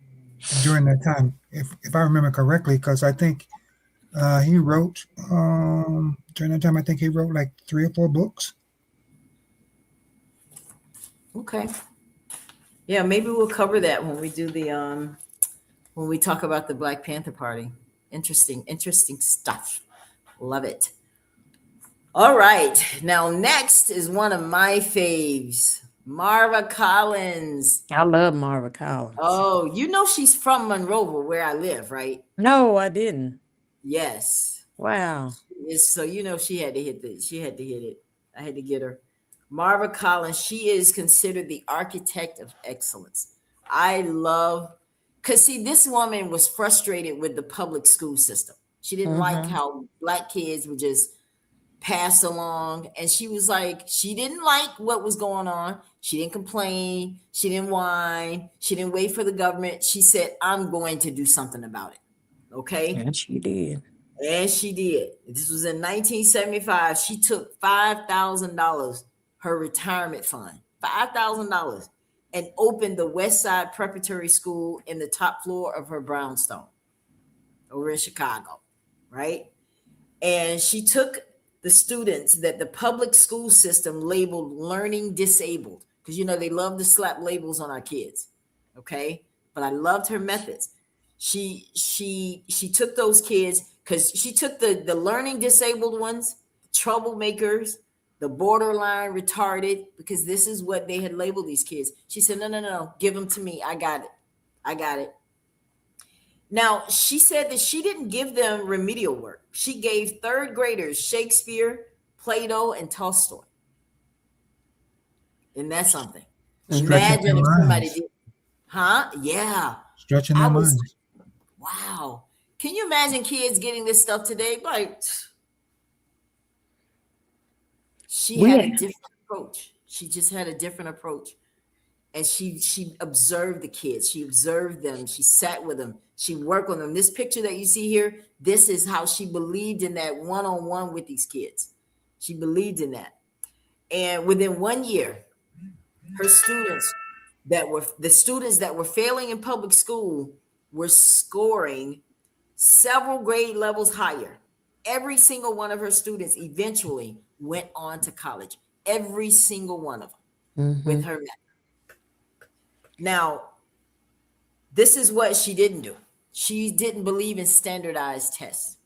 during that time, if I remember correctly, because I think he wrote during that time. I think he wrote like 3 or 4 books. Okay. Yeah, maybe we'll cover that when we do when we talk about the Black Panther Party. Interesting stuff. Love it. All right. Now, next is one of my faves, Marva Collins. I love Marva Collins. Oh, you know she's from Monroeville, where I live, right? No, I didn't. Yes. Wow. So you know she had to hit it. She had to hit it. I had to get her. Marva Collins, she is considered the architect of excellence. I love because see, this woman was frustrated with the public school system. She didn't like Mm-hmm. how black kids would just pass along. And she was like, she didn't like what was going on. She didn't complain. She didn't whine. She didn't wait for the government. She said, I'm going to do something about it. Okay. And she did. And she did. This was in 1975. She took $5,000, her retirement fund, $5,000, and opened the West Side Preparatory School in the top floor of her brownstone over in Chicago, right? And she took the students that the public school system labeled learning disabled, because you know they love to slap labels on our kids, okay? But I loved her methods. She took those kids because she took the learning disabled ones, troublemakers, the borderline retarded, because this is what they had labeled these kids. She said, no, give them to me. I got it. Now, she said that she didn't give them remedial work. She gave third graders Shakespeare, Plato, and Tolstoy. Isn't that something? Stretching their Imagine if somebody minds. did, huh? Yeah. Stretching I their was, minds. wow. Can you imagine kids getting this stuff today? Like, she had a We different approach. She just had a different approach. And she observed the kids. She observed them. She sat with them. She worked on them. This picture that you see here, this is how she believed in that one-on-one with these kids. She believed in that. And within 1 year, her students the students that were failing in public school were scoring several grade levels higher. Every single one of her students eventually went on to college. Every single one of them mm-hmm. with her method. Now, this is what she didn't do. She didn't believe in standardized tests,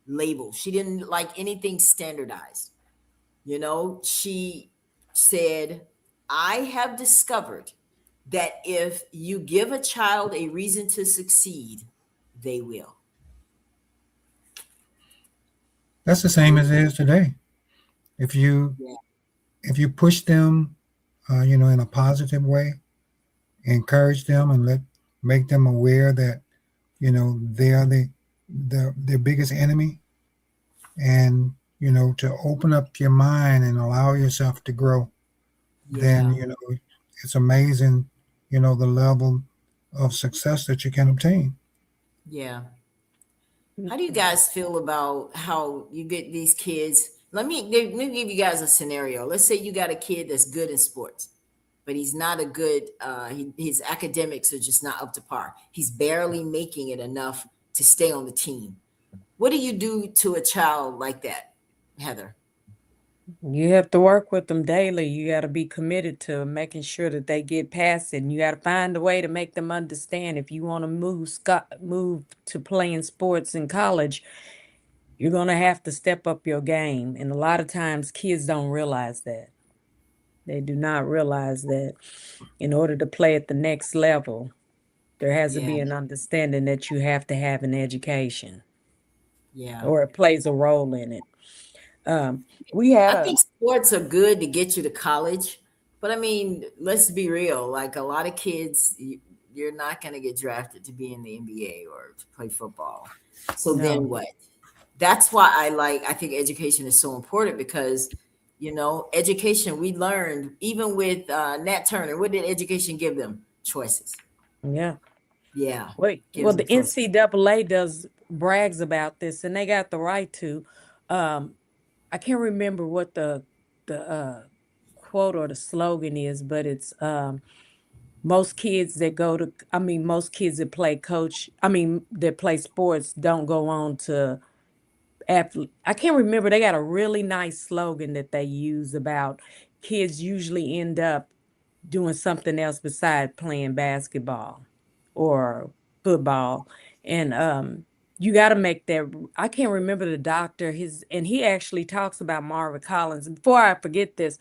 labels. She didn't like anything standardized. You know, she said, I have discovered that if you give a child a reason to succeed, they will. That's the same as it is today. If you Yeah. if you push them, in a positive way, encourage them and make them aware that they are their biggest enemy, and to open up your mind and allow yourself to grow, then Yeah. it's amazing, the level of success that you can obtain. Yeah. How do you guys feel about how you get these kids? Let me give you guys a scenario. Let's say you got a kid that's good in sports, but he's not a good, his academics are just not up to par. He's barely making it enough to stay on the team. What do you do to a child like that, Heather? You have to work with them daily. You got to be committed to making sure that they get past it. And you got to find a way to make them understand. If you want to move to playing sports in college, you're going to have to step up your game. And a lot of times kids don't realize that. They do not realize that in order to play at the next level, There has to be Yeah. an understanding that you have to have an education, Yeah. or it plays a role in it. We had I a think sports are good to get you to college, but I mean, let's be real. Like a lot of kids, you're not going to get drafted to be in the NBA or to play football. So then no, what? That's why I think education is so important because, education, we learned even with Nat Turner, what did education give them? Choices. yeah. Yeah. Wait, well, Gives the them choices. NCAA does brags about this, and they got the right to. I can't remember what the quote or the slogan is, but it's most kids that go to, I mean, most kids that play coach, I mean, that play sports don't go on to athlete. I can't remember. They got a really nice slogan that they use about kids usually end up doing something else besides playing basketball or football. And you got to make that. I can't remember the doctor, and he actually talks about Marva Collins. Before I forget this,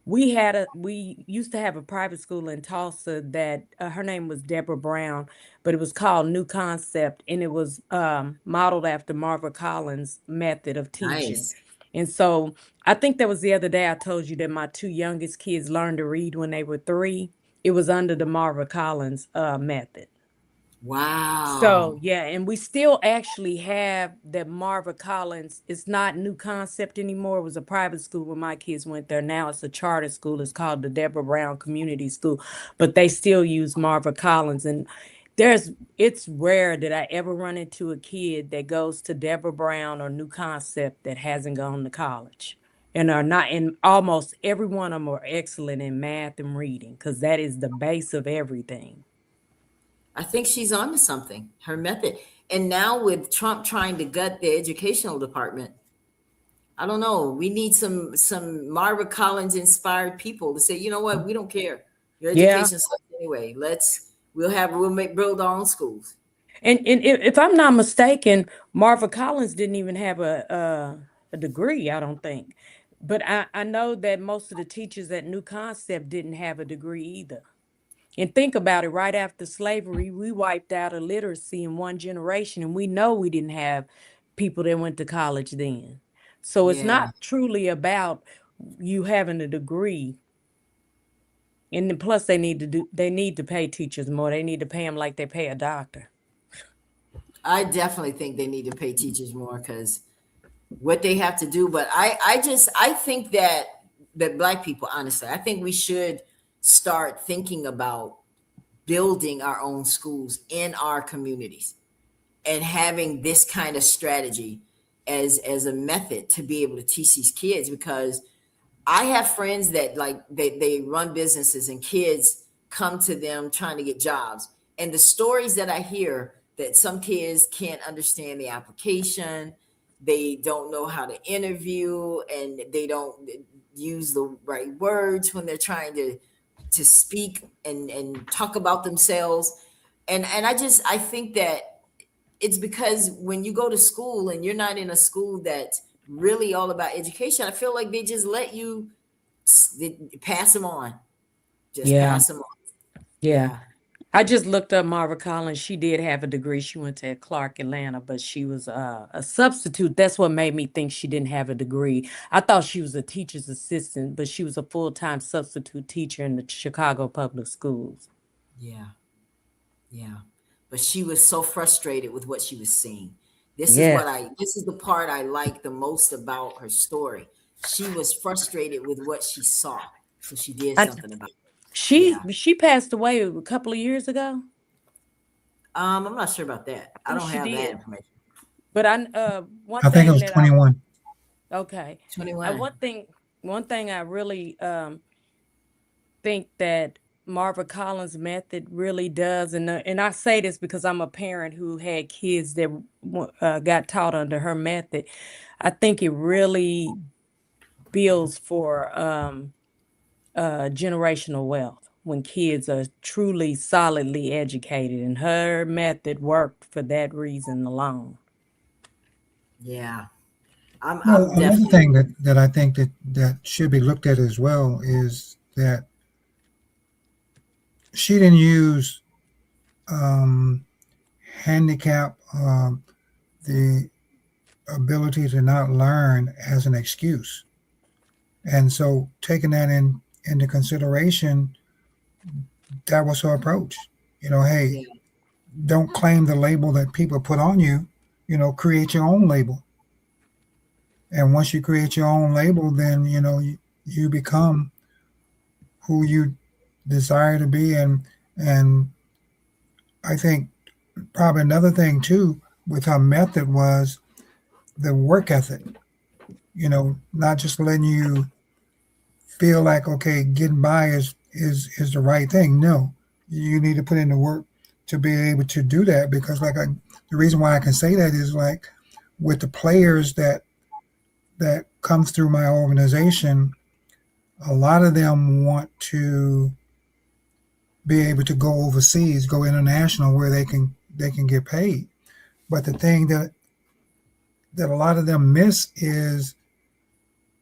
we used to have a private school in Tulsa that her name was Deborah Brown, but it was called New Concept, and it was modeled after Marva Collins' method of teaching. Nice. And so I think that was the other day I told you that my two youngest kids learned to read when they were 3. It was under the Marva Collins method. So Wow. yeah, and we still actually have that Marva Collins. It's not New Concept anymore. It was a private school when my kids went there. Now it's a charter school. It's called the Deborah Brown Community School, but they still use Marva Collins. And it's rare that I ever run into a kid that goes to Deborah Brown or New Concept that hasn't gone to college. And are not, and almost every one of them are excellent in math and reading because that is the base of everything. I think she's onto something, her method. And now with Trump trying to gut the educational department, I don't know. We need some Margaret Collins inspired people to say, you know what, we don't care. Your Yeah. education sucks anyway. Build our own schools. And if I'm not mistaken, Marva Collins didn't even have a degree, I don't think. But I know that most of the teachers at New Concept didn't have a degree either. And think about it, right after slavery, we wiped out illiteracy in one generation, and we know we didn't have people that went to college then. So it's Yeah. not truly about you having a degree. And then plus they need to pay teachers more. They need to pay them like they pay a doctor. I definitely think they need to pay teachers more because what they have to do. But I think that Black people, honestly, I think we should start thinking about building our own schools in our communities and having this kind of strategy as a method to be able to teach these kids, because I have friends that they run businesses and kids come to them trying to get jobs. And the stories that I hear, that some kids can't understand the application, they don't know how to interview, and they don't use the right words when they're trying to speak and talk about themselves. And I think that it's because when you go to school and you're not in a school that's really all about education, I feel like they just let you pass them on. Just Yeah, pass them on. yeah. Yeah. I just looked up Marva Collins. She did have a degree. She went to Clark Atlanta, but she was a substitute. That's what made me think she didn't have a degree. I thought she was a teacher's assistant, but she was a full-time substitute teacher in the Chicago public schools. Yeah. Yeah. But she was so frustrated with what she was seeing. This is Yeah. the part I like the most about her story. She was frustrated with what she saw. So she did I, something about it. she Yeah. she passed away a couple of years ago. I'm not sure about that. I I think don't she have that did. information. But one I think it thing was that 21. okay. 21. One thing I really think that Marva Collins' method really does, and I say this because I'm a parent who had kids that got taught under her method. I think it really builds for generational wealth when kids are truly solidly educated, and her method worked for that reason alone. Yeah. Well, I'm another definitely. thing that I think that should be looked at as well is that she didn't use um, handicap the ability to not learn as an excuse. And so, taking that into consideration, that was her approach. Hey, Yeah. don't claim the label that people put on you. Create your own label. And once you create your own label, then you become who you desire to be. And I think probably another thing too with her method was the work ethic. Not just letting you feel like, okay, getting by is the right thing. No, you need to put in the work to be able to do that, because the reason why I can say that is like with the players that comes through my organization, a lot of them want to be able to go overseas, go international, where they can get paid. But the thing that a lot of them miss is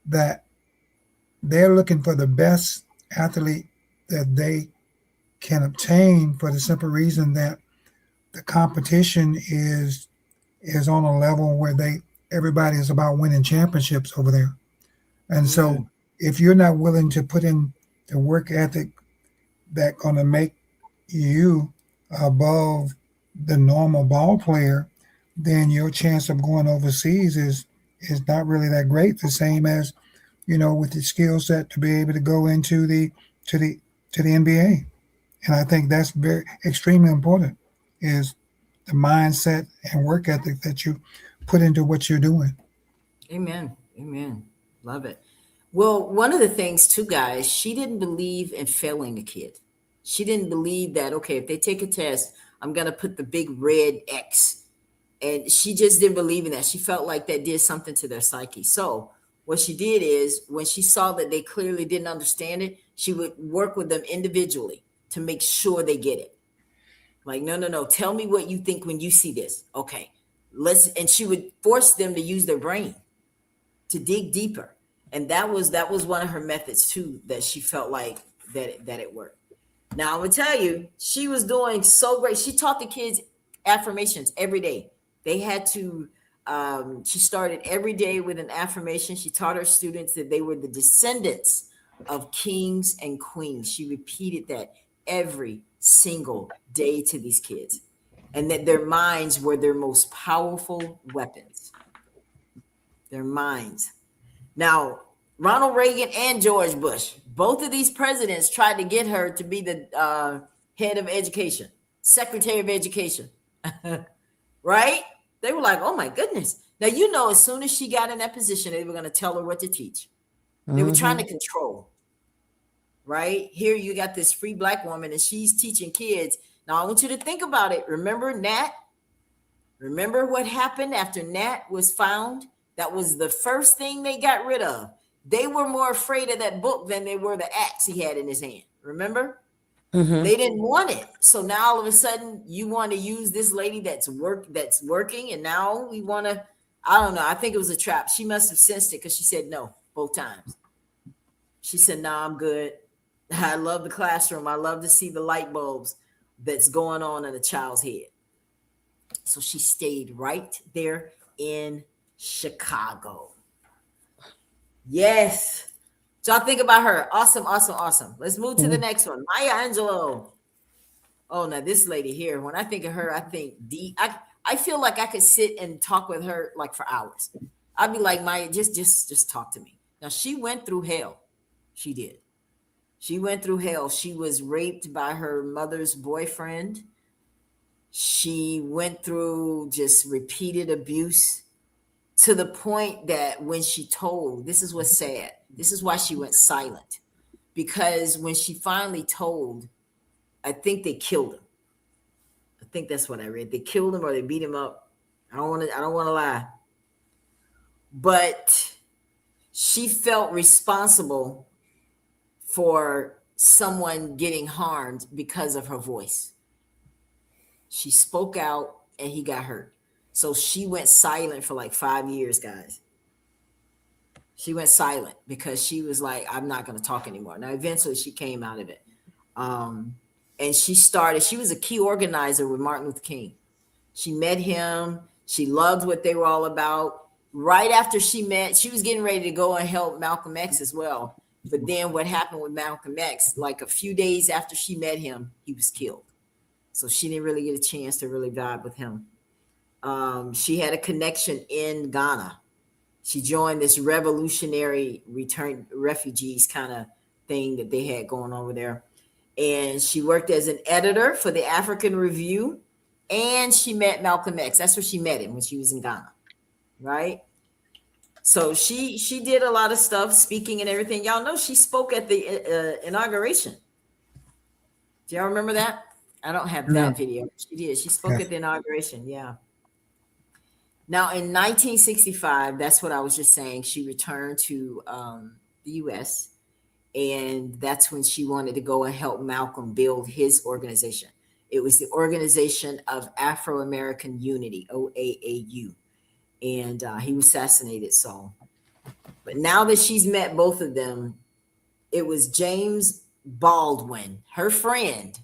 that they're looking for the best athlete that they can obtain, for the simple reason that the competition is on a level where everybody is about winning championships over there. And so Mm, if you're not willing to put in the work ethic that gonna make you above the normal ball player, then your chance of going overseas is not really that great. The same as with the skill set to be able to go into the to the to the NBA. And I think that's very extremely important, is the mindset and work ethic that you put into what you're doing. amen. Amen. Love it. Well, one of the things too, guys, she didn't believe in failing a kid. She didn't believe that, okay, if they take a test, I'm going to put the big red X. And she just didn't believe in that. She felt like that did something to their psyche. So what she did is, when she saw that they clearly didn't understand it, she would work with them individually to make sure they get it. Like, no, no, no. Tell me what you think when you see this. Okay. And she would force them to use their brain, to dig deeper. And that was one of her methods too, that she felt like that it worked. Now I'm gonna tell you, she was doing so great. She taught the kids affirmations every day. They had to. She started every day with an affirmation. She taught her students that they were the descendants of kings and queens. She repeated that every single day to these kids, and that their minds were their most powerful weapons. Their minds. Now, Ronald Reagan and George Bush, both of these presidents tried to get her to be the head of education, secretary of education, right? They were like, oh my goodness. Now, as soon as she got in that position, they were going to tell her what to teach. They were trying to control, right? Here you got this free black woman and she's teaching kids. Now, I want you to think about it. Remember Nat? Remember what happened after Nat was found? That was the first thing they got rid of. They were more afraid of that book than they were the axe he had in his hand. Remember? Mm-hmm. They didn't want it. So now all of a sudden you want to use this lady that's working, and now we want to, I don't know. I think it was a trap. She must have sensed it, because she said no both times. She said, no, I'm good. I love the classroom. I love to see the light bulbs that's going on in a child's head. So she stayed right there in Chicago. Yes. So I think about her. Awesome, awesome, awesome. Let's move to the next one. Maya Angelou. Oh, now this lady here, when I think of her, I think I feel like I could sit and talk with her like for hours. I'd be like, Maya, just talk to me. Now, she went through hell. She did. She went through hell. She was raped by her mother's boyfriend. She went through just repeated abuse, to the point that when she told, this is what's sad. This is why she went silent. Because when she finally told, I think they killed him. I think that's what I read. They killed him or they beat him up. I don't want to lie. But she felt responsible for someone getting harmed because of her voice. She spoke out and he got hurt. So she went silent for like 5 years, guys. She went silent because she was like, I'm not going to talk anymore. Now, eventually she came out of it. And she was a key organizer with Martin Luther King. She met him. She loved what they were all about. Right after she was getting ready to go and help Malcolm X as well. But then what happened with Malcolm X, like a few days after she met him, he was killed. So she didn't really get a chance to really vibe with him. She had a connection in Ghana. She joined this revolutionary return refugees kind of thing that they had going over there. And she worked as an editor for the African Review. And she met Malcolm X. That's where she met him, when she was in Ghana, right? So she did a lot of stuff, speaking and everything. Y'all know she spoke at the inauguration. Do y'all remember that? I don't have that video. She did. She spoke at the inauguration. Yeah. Now, in 1965, that's what I was just saying, she returned to the U.S., and that's when she wanted to go and help Malcolm build his organization. It was the Organization of Afro-American Unity, OAAU, and he was assassinated. So, but now that she's met both of them, it was James Baldwin, her friend,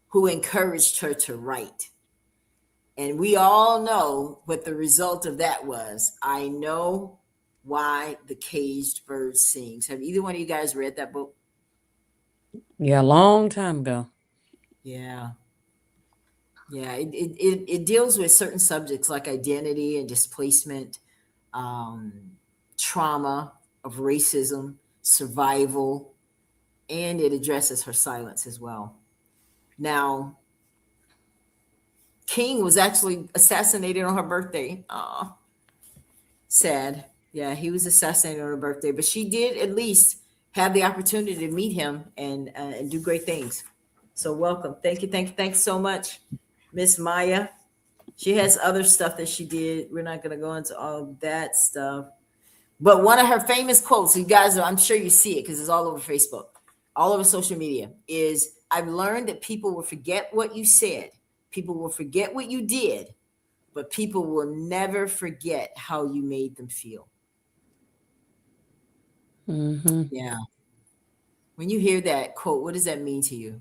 who encouraged her to write. And we all know what the result of that was. I Know Why the Caged Bird Sings. Have either one of you guys read that book? Yeah, a long time ago. Yeah. Yeah, it deals with certain subjects like identity and displacement, trauma of racism, survival, and it addresses her silence as well. Now, King was actually assassinated on her birthday. Oh, sad. Yeah, he was assassinated on her birthday, but she did at least have the opportunity to meet him and do great things. So welcome. Thank you so much, Miss Maya. She has other stuff that she did. We're not going to go into all that stuff. But one of her famous quotes, you guys, I'm sure you see it because it's all over Facebook, all over social media, is, "I've learned that people will forget what you said. People will forget what you did, but people will never forget how you made them feel." Mm-hmm. Yeah. When you hear that quote, what does that mean to you,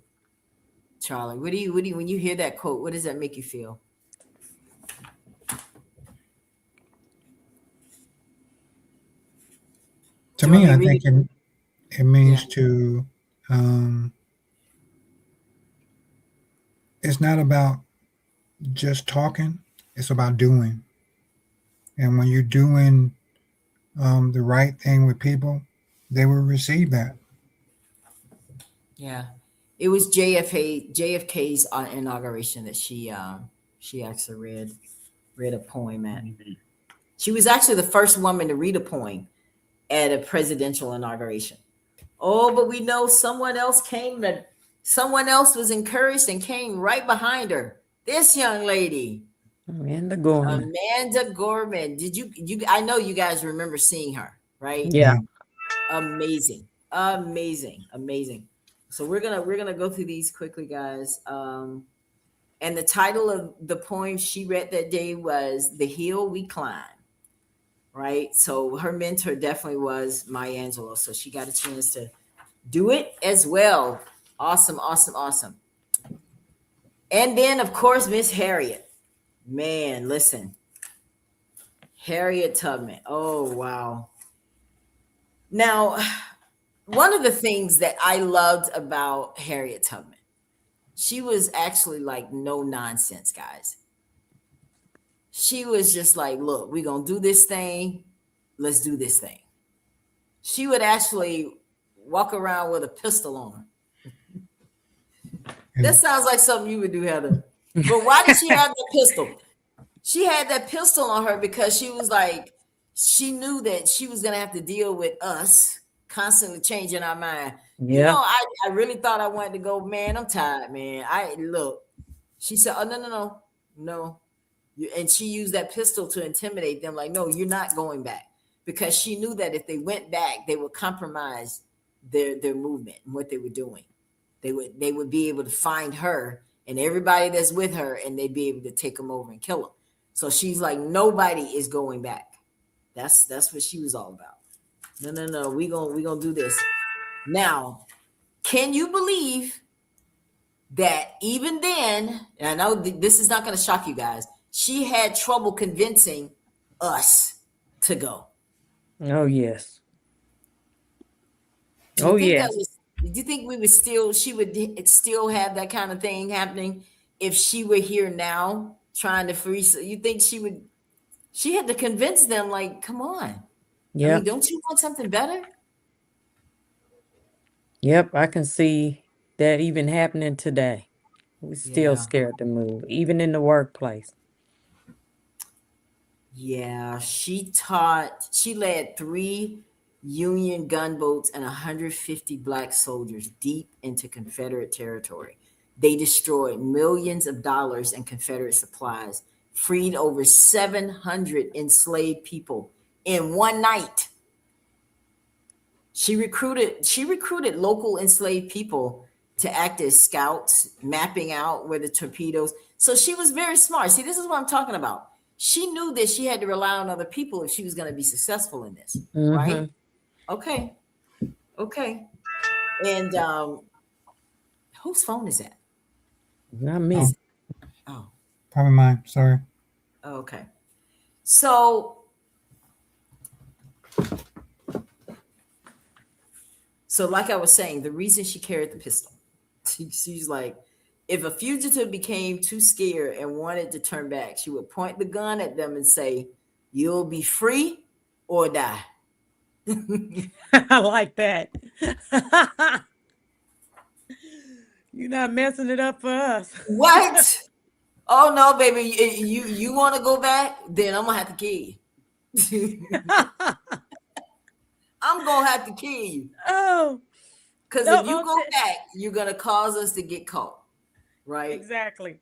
Charlie? What do you, when you hear that quote, what does that make you feel? To Do you me, want I me to read think it means Yeah. to, it's not about just talking, it's about doing. And when you're doing the right thing with people, they will receive that. Yeah, it was JFK's inauguration that she actually read a poem at. She was actually the first woman to read a poem at a presidential inauguration. Oh, but we know someone else was encouraged and came right behind her. This young lady, Amanda Gorman. Amanda Gorman. Did you I know you guys remember seeing her, right? Yeah. Amazing. So we're gonna go through these quickly, guys. And the title of the poem she read that day was "The Hill We Climb." Right. So her mentor definitely was Maya Angelou. So she got a chance to do it as well. Awesome. And then, of course, Miss Harriet. Man, listen. Harriet Tubman. Oh, wow. Now, one of the things that I loved about Harriet Tubman, she was actually like no nonsense, guys. She was just like, look, we're going to do this thing. Let's do this thing. She would actually walk around with a pistol on her. That sounds like something you would do, Heather. But why did she have the pistol? She had that pistol on her because she was like, she knew that she was going to have to deal with us constantly changing our mind. Yeah. You know, I really thought I wanted to go, man, I'm tired, man. She said, oh, no. And she used that pistol to intimidate them. Like, no, you're not going back. Because she knew that if they went back, they would compromise their movement and what they were doing. They would be able to find her and everybody that's with her, and they'd be able to take them over and kill them. So she's like, nobody is going back. That's what she was all about. No. We gonna do this. Now, can you believe that even then, and I know this is not going to shock you guys, she had trouble convincing us to go. Oh, yes. Do you Oh, think that yes. was? Do you think she would still have that kind of thing happening if she were here now trying to free? You think she would? She had to convince them, like, come on. I mean, Yep. don't you want something better? Yep. I can see that even happening today. We're still Yeah. scared to move, even in the workplace. Yeah, she led 3 Union gunboats and 150 black soldiers deep into Confederate territory. They destroyed millions of dollars in Confederate supplies, freed over 700 enslaved people in one night. She recruited local enslaved people to act as scouts, mapping out where the torpedoes. So she was very smart. See, this is what I'm talking about. She knew that she had to rely on other people if she was going to be successful in this, right? Mm-hmm. Okay. Okay. And whose phone is that? Not me. Oh, Oh, probably mine. Sorry. okay. So like I was saying, the reason she carried the pistol, she's like, if a fugitive became too scared and wanted to turn back, she would point the gun at them and say, "You'll be free or die." I like that. You're not messing it up for us. What? Oh no, baby! You want to go back? Then I'm gonna have to kill you. I'm gonna have to kill you Oh, because no, if you go back, you're gonna cause us to get caught, right? exactly.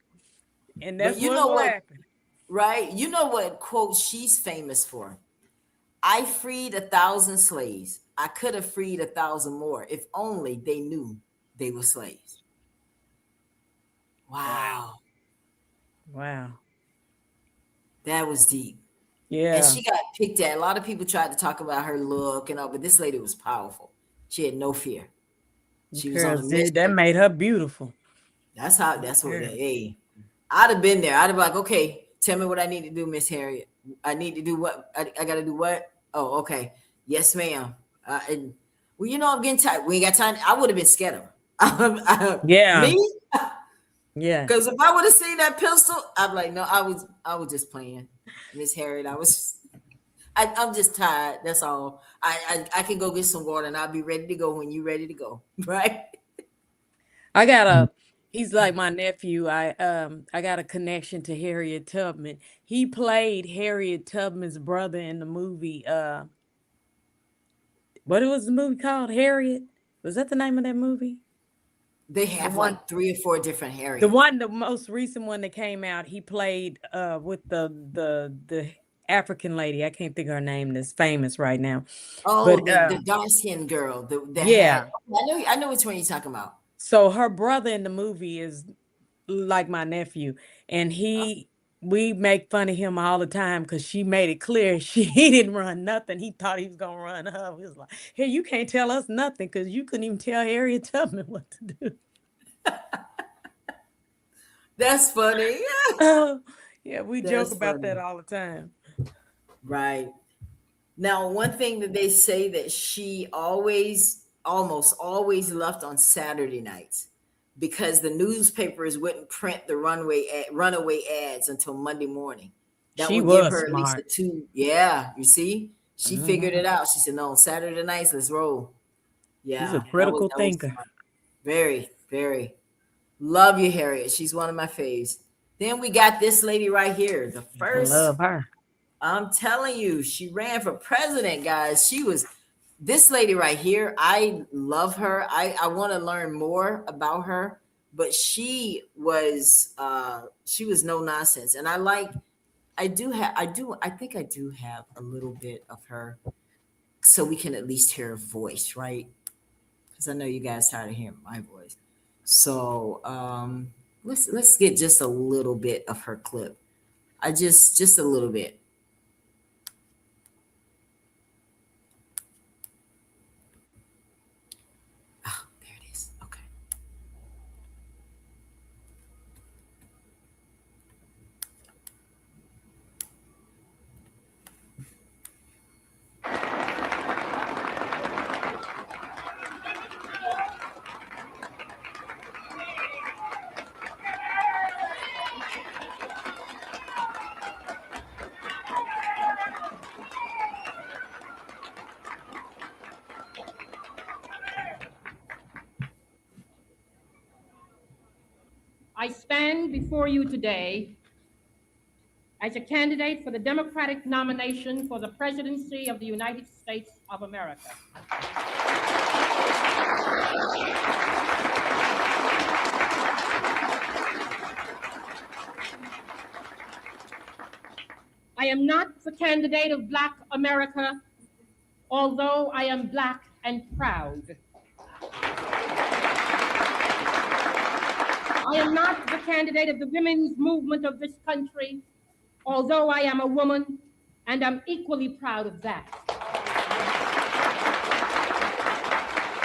And But that's you what know will what? happen. Right? You know what quote she's famous for? I freed 1,000 slaves. I could have freed 1,000 more if only they knew they were slaves. Wow. Wow, Wow. that was deep. And Yeah. she got picked at. A lot of people tried to talk about her look and all, but this lady was powerful. She had no fear. She was on a Because that mission. made her beautiful. That's what, Yeah. hey, I'd have been there. I'd have been like, okay, tell me what I need to do, Miss Harriet. I need to do what? I got to do what? Oh, okay. Yes, ma'am. And, well, I'm getting tired. We ain't got time. I would have been scared of her. Yeah. Me? Yeah. Because if I would have seen that pistol, I'd be like, no, I was just playing, Miss Harriet. I'm just tired. That's all. I can go get some water and I'll be ready to go when you're ready to go. Right? He's like my nephew. I got a connection to Harriet Tubman. He played Harriet Tubman's brother in the movie. What was the movie called? Harriet? Was that the name of that movie? They The have one like 3 or 4 different the Harriets. one the most recent one that came out, he played with the African lady. I can't think of her name that's famous right now. Oh, But the dark skinned girl that had. yeah. I know which one you're talking about. So her brother in the movie is like my nephew, and we make fun of him all the time because she made it clear he didn't run nothing. He thought he was gonna run her. He was like, "Hey, you can't tell us nothing because you couldn't even tell Harriet Tubman what to do." That's funny. Oh, yeah, we joke That's about that funny. all the time. Right. Now, one thing that they say that she almost always left on Saturday nights because the newspapers wouldn't print the runaway ads until Monday morning. That She would give was her at least a smart. 2. Yeah, you see, she figured Mhm. it out. She said, "No, Saturday nights, let's roll." She's a Yeah, critical that was thinker. smart. Very, very. Love you, Harriet. She's one of my faves. Then we got this lady right here. The I first, love her. I'm telling you, she ran for president, guys. She was this lady right here. I love her. I want to learn more about her, but she was no nonsense. And I think I do have a little bit of her so we can at least hear her voice, right? Because I know you guys tired of hearing my voice. So let's get just a little bit of her clip. I just a little bit. Oh, there it is. Okay. I stand before you today as a candidate for the Democratic nomination for the presidency of the United States of America. I am not the candidate of Black America, although I am Black and proud. I am not the candidate of the women's movement of this country, although I am a woman and I'm equally proud of that.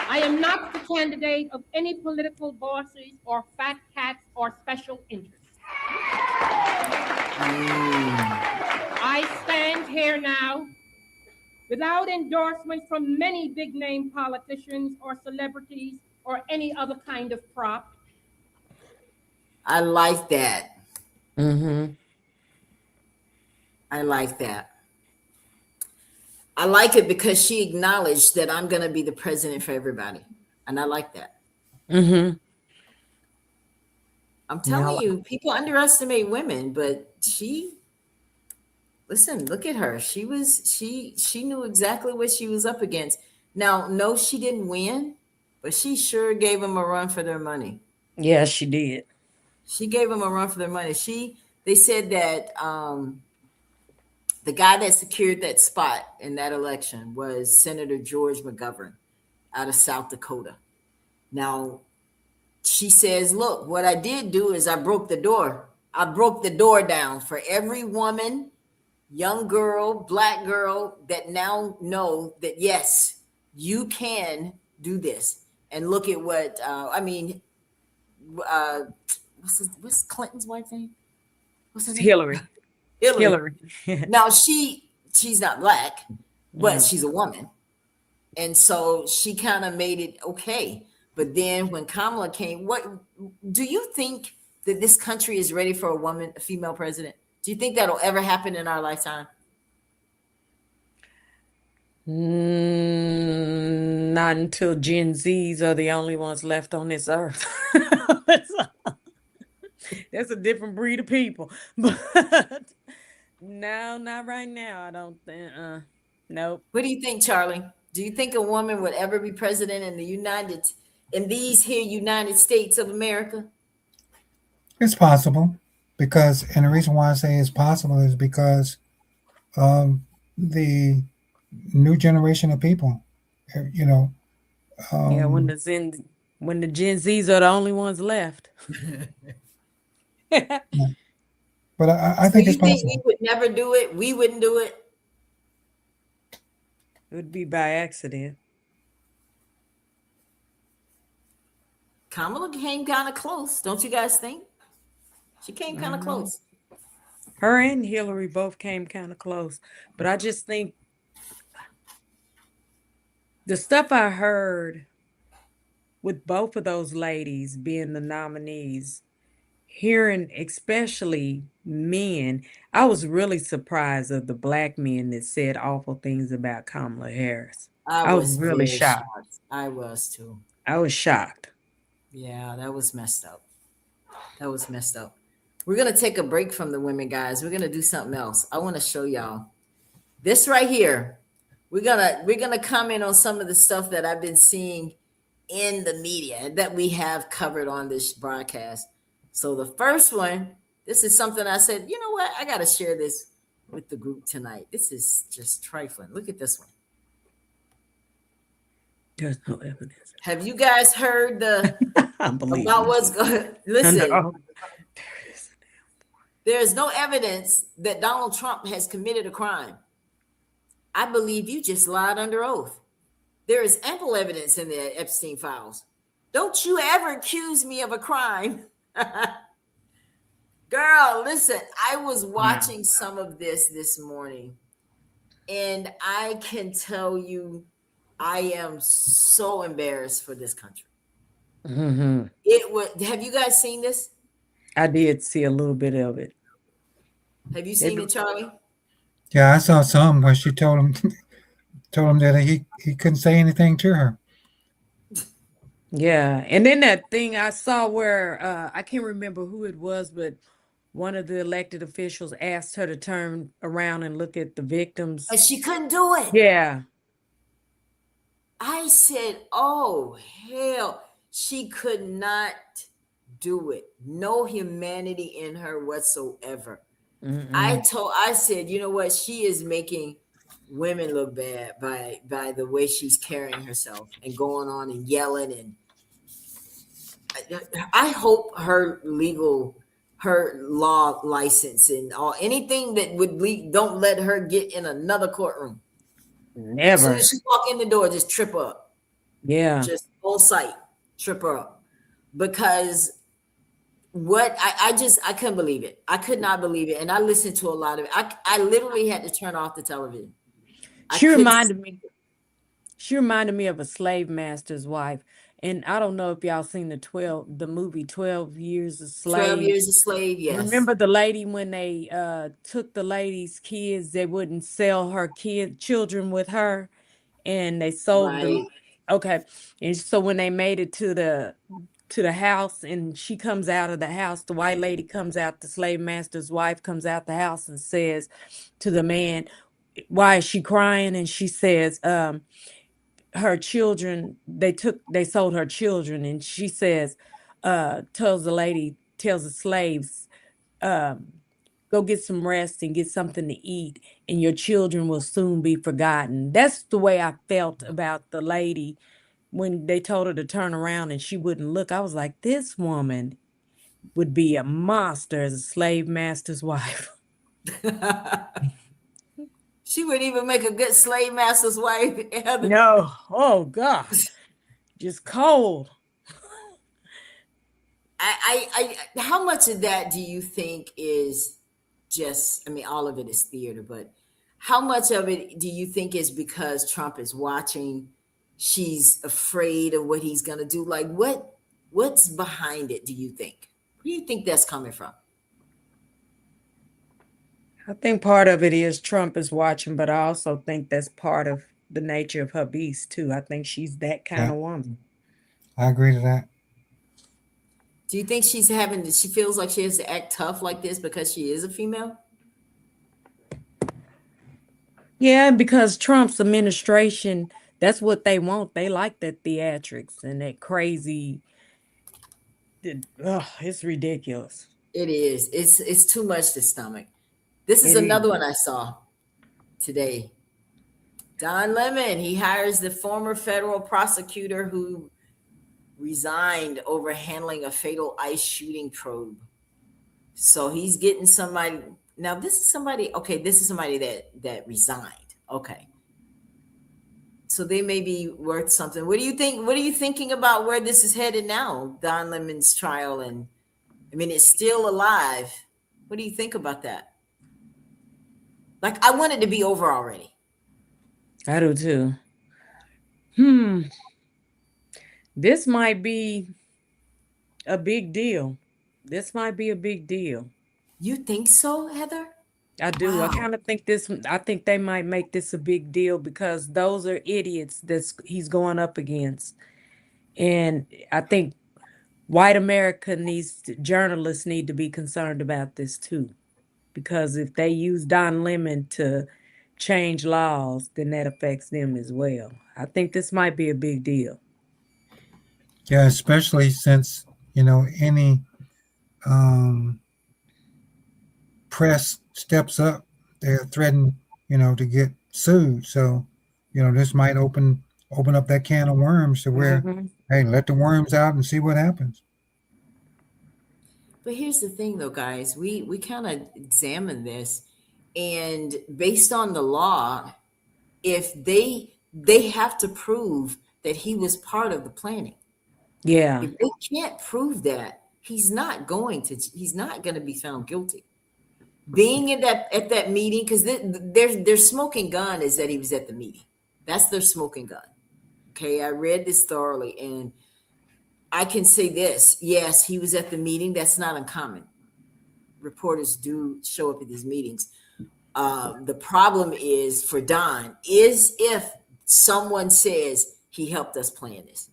I am not the candidate of any political bosses or fat cats or special interests. I stand here now without endorsement from many big name politicians or celebrities or any other kind of prop. I like that. Mm-hmm. I like that. I like it because she acknowledged that I'm going to be the president for everybody. And I like that. Mm-hmm. I'm telling you, people underestimate women, but listen, look at her. She knew exactly what she was up against. Now, no, she didn't win, but she sure gave them a run for their money. Yeah, she did. She gave them a run for their money. They said that the guy that secured that spot in that election was Senator George McGovern out of South Dakota. Now, she says, look, what I did do is I broke the door. I broke the door down for every woman, young girl, Black girl that now know that, yes, you can do this. And look at what, what's Clinton's wife's name? What's her name? Hillary. Hillary. Now she's not Black, but she's a woman. And so she kind of made it okay. But then when Kamala came, what do you think that this country is ready for a female president? Do you think that'll ever happen in our lifetime? Not until Gen Zs are the only ones left on this earth. That's a different breed of people. But no, not right now. I don't think. Nope. What do you think, Charlie? Do you think a woman would ever be president in these United States of America? It's possible, and the reason why I say it's possible is because the new generation of people, when the Gen Zs are the only ones left. But I think it's possible. We would never do it. We wouldn't do it. It would be by accident. Kamala came kind of close, don't you guys think? She came kind of close. Her and Hillary both came kind of close. But I just think the stuff I heard with both of those ladies being the nominees, hearing especially men, I was really surprised of the Black men that said awful things about Kamala Harris. I was really shocked. I was too. I was shocked. Yeah, that was messed up. We're going to take a break from the women, guys. We're going to do something else. I want to show y'all this right here. We're going to comment on some of the stuff that I've been seeing in the media that we have covered on this broadcast. So the first one, this is something I said, you know what? I got to share this with the group tonight. This is just trifling. Look at this one. There's no evidence. Have you guys heard about what's going? Listen, there is no evidence that Donald Trump has committed a crime. I believe you just lied under oath. There is ample evidence in the Epstein files. Don't you ever accuse me of a crime. Girl, listen, I was watching some of this morning, and I can tell you, I am so embarrassed for this country. Mm-hmm. Have you guys seen this? I did see a little bit of it. Have you seen it, Charlie? Yeah, I saw some where she told him that he couldn't say anything to her. Yeah. And then that thing I saw where I can't remember who it was, but one of the elected officials asked her to turn around and look at the victims. And she couldn't do it. Yeah. I said, oh, hell. She could not do it. No humanity in her whatsoever. Mm-mm. I said, you know what? She is making women look bad by the way she's carrying herself and going on and yelling. And I hope her law license and all anything that would don't let her get in another courtroom. As soon Never. as she walk in the door, just trip her up. Yeah. Just full sight, trip her up. Because what I couldn't believe it. I could not believe it. And I listened to a lot of it. I literally had to turn off the television. She reminded me of a slave master's wife. And I don't know if y'all seen the movie 12 Years a 12 Slave. Years a Slave, yes. Remember the lady when they took the lady's kids, they wouldn't sell her children with her, and they sold them. Okay. And so when they made it to the house and she comes out of the house, the white lady comes out, the slave master's wife comes out the house and says to the man, why is she crying? And she says, her children, they sold her children. And she says, tells the slaves, go get some rest and get something to eat, and your children will soon be forgotten. That's the way I felt about the lady when they told her to turn around and she wouldn't look. I was like, this woman would be a monster as a slave master's wife. She wouldn't even make a good slave master's wife. No. Oh, God. Just cold. How much of that do you think is just, I mean, all of it is theater, but how much of it do you think is because Trump is watching? She's afraid of what he's going to do. Like what's behind it, do you think? Where do you think that's coming from? I think part of it is Trump is watching, but I also think that's part of the nature of her beast, too. I think she's that kind of woman. I agree to that. Do you think she feels like she has to act tough like this because she is a female? Yeah, because Trump's administration, that's what they want. They like that theatrics and that crazy. It's ridiculous. It is. It's too much to stomach. This is It another is. one I saw today. Don Lemon, he hires the former federal prosecutor who resigned over handling a fatal ICE shooting probe. So he's getting somebody. Now this is somebody that resigned. Okay. So they may be worth something. What do you think? What are you thinking about where this is headed now? Don Lemon's trial, and I mean, it's still alive. What do you think about that? Like, I want it to be over already. I do too. This might be a big deal. This might be a big deal. You think so, Heather? I do. Wow. I kind of think I think they might make this a big deal because those are idiots that he's going up against. And I think white America journalists need to be concerned about this too. Because if they use Don Lemon to change laws, then that affects them as well. I think this might be a big deal. Yeah, especially since, any press steps up, they're threatened, to get sued. So, this might open up that can of worms to where, hey, let the worms out and see what happens. But here's the thing, though, guys. We kind of examine this, and based on the law, if they have to prove that he was part of the planning. Yeah. If they can't prove that, he's not going to be found guilty. Being at that meeting, because their smoking gun is that he was at the meeting. That's their smoking gun. Okay, I read this thoroughly, and I can say this. Yes, he was at the meeting. That's not uncommon. Reporters do show up at these meetings. The problem is for Don is if someone says he helped us plan this.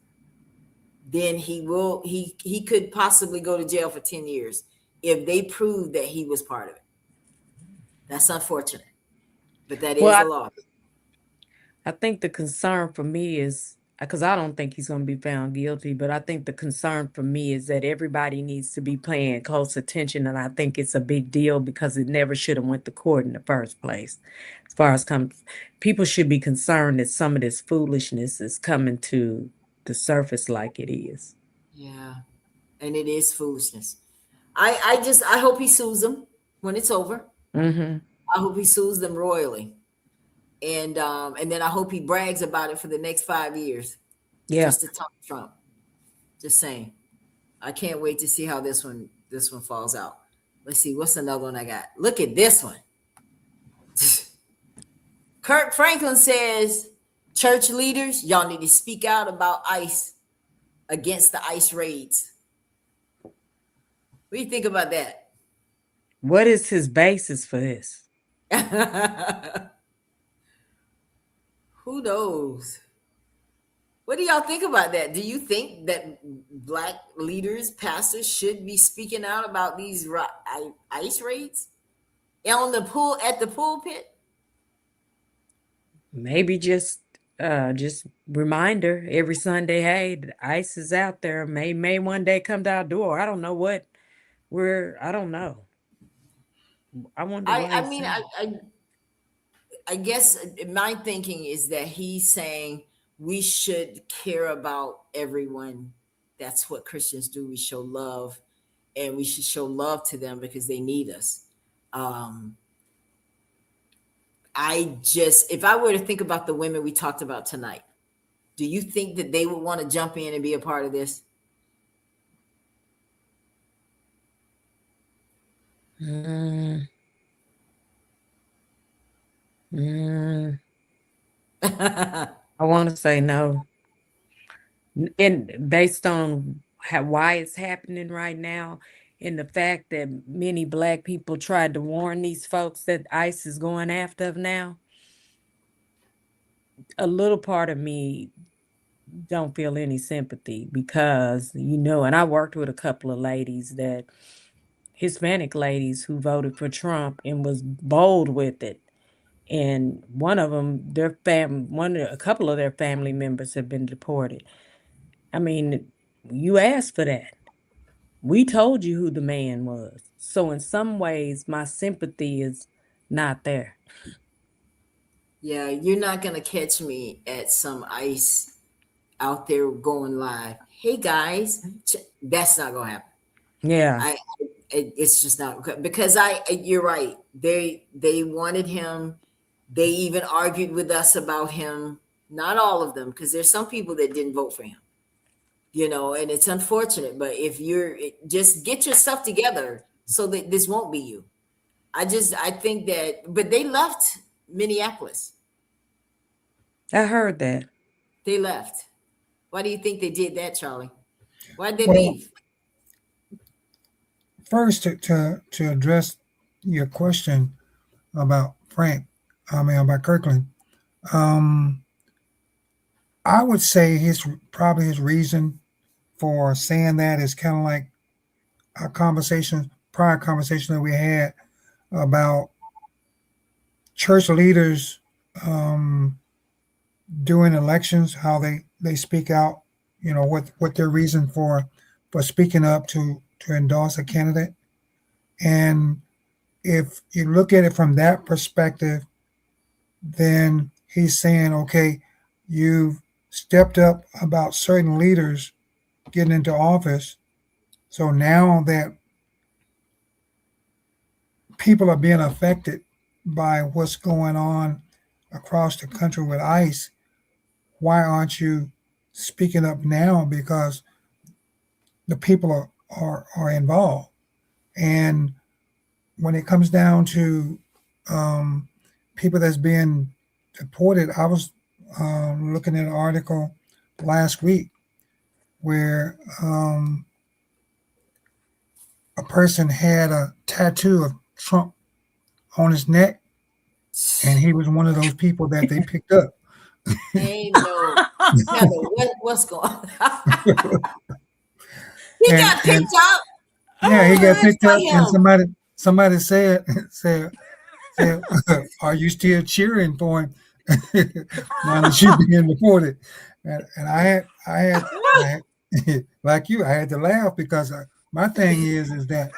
then he could possibly go to jail for 10 years if they prove that he was part of it. That's unfortunate, but that is Well, the law. I think the concern for me is because I don't think he's going to be found guilty, but I think the concern for me is that everybody needs to be paying close attention, and I think it's a big deal because it never should have went to court in the first place. As far as people should be concerned that some of this foolishness is coming to the surface like it is. Yeah, and it is foolishness. I hope he sues them when it's over. Mm-hmm. I hope he sues them royally. And then I hope he brags about it for the next 5 years. Yeah. Just to talk Trump. Just saying. I can't wait to see how this one falls out. Let's see, what's another one I got? Look at this one. Kirk Franklin says, church leaders, y'all need to speak out about ICE, against the ICE raids. What do you think about that? What is his basis for this? Who knows? What do y'all think about that? Do you think that Black leaders, pastors, should be speaking out about these ICE raids at the pulpit? Maybe just reminder every Sunday, hey, the ICE is out there. May one day come to our door. I don't know what I don't know. I wonder. I guess my thinking is that he's saying we should care about everyone. That's what Christians do. We show love, and we should show love to them because they need us. If I were to think about the women we talked about tonight, do you think that they would want to jump in and be a part of this? I want to say no. And based on why it's happening right now, and the fact that many Black people tried to warn these folks that ICE is going after them now, a little part of me don't feel any sympathy because, and I worked with a couple of ladies Hispanic ladies who voted for Trump and was bold with it. And one of them, a couple of their family members have been deported. I mean, you asked for that. We told you who the man was. So in some ways, my sympathy is not there. Yeah, you're not going to catch me at some ICE out there going live. Hey, guys, that's not going to happen. Yeah. It's just not, because you're right. They wanted him. They even argued with us about him. Not all of them, because there's some people that didn't vote for him. And it's unfortunate, but if just get your stuff together so that this won't be you. I think that, but they left Minneapolis. I heard that. They left. Why do you think they did that, Charlie? Why did they leave? First, to address your question about about Kirkland, I would say his reason for saying that is kind of like our prior conversation that we had about church leaders during elections, how they speak out, what their reason for speaking up to endorse a candidate. And if you look at it from that perspective, then he's saying, okay, you've stepped up about certain leaders getting into office. So now that people are being affected by what's going on across the country with ICE, why aren't you speaking up now? Because the people are involved. And when it comes down to people that's being deported, I was looking at an article last week where a person had a tattoo of Trump on his neck, and he was one of those people that they picked up. Ain't no Heather, what's going on? He And, got picked up. yeah, he got Good picked for up, and him. somebody said, "Are you still cheering for him now that you're being reported?" And I had like you, I had to laugh because my thing is that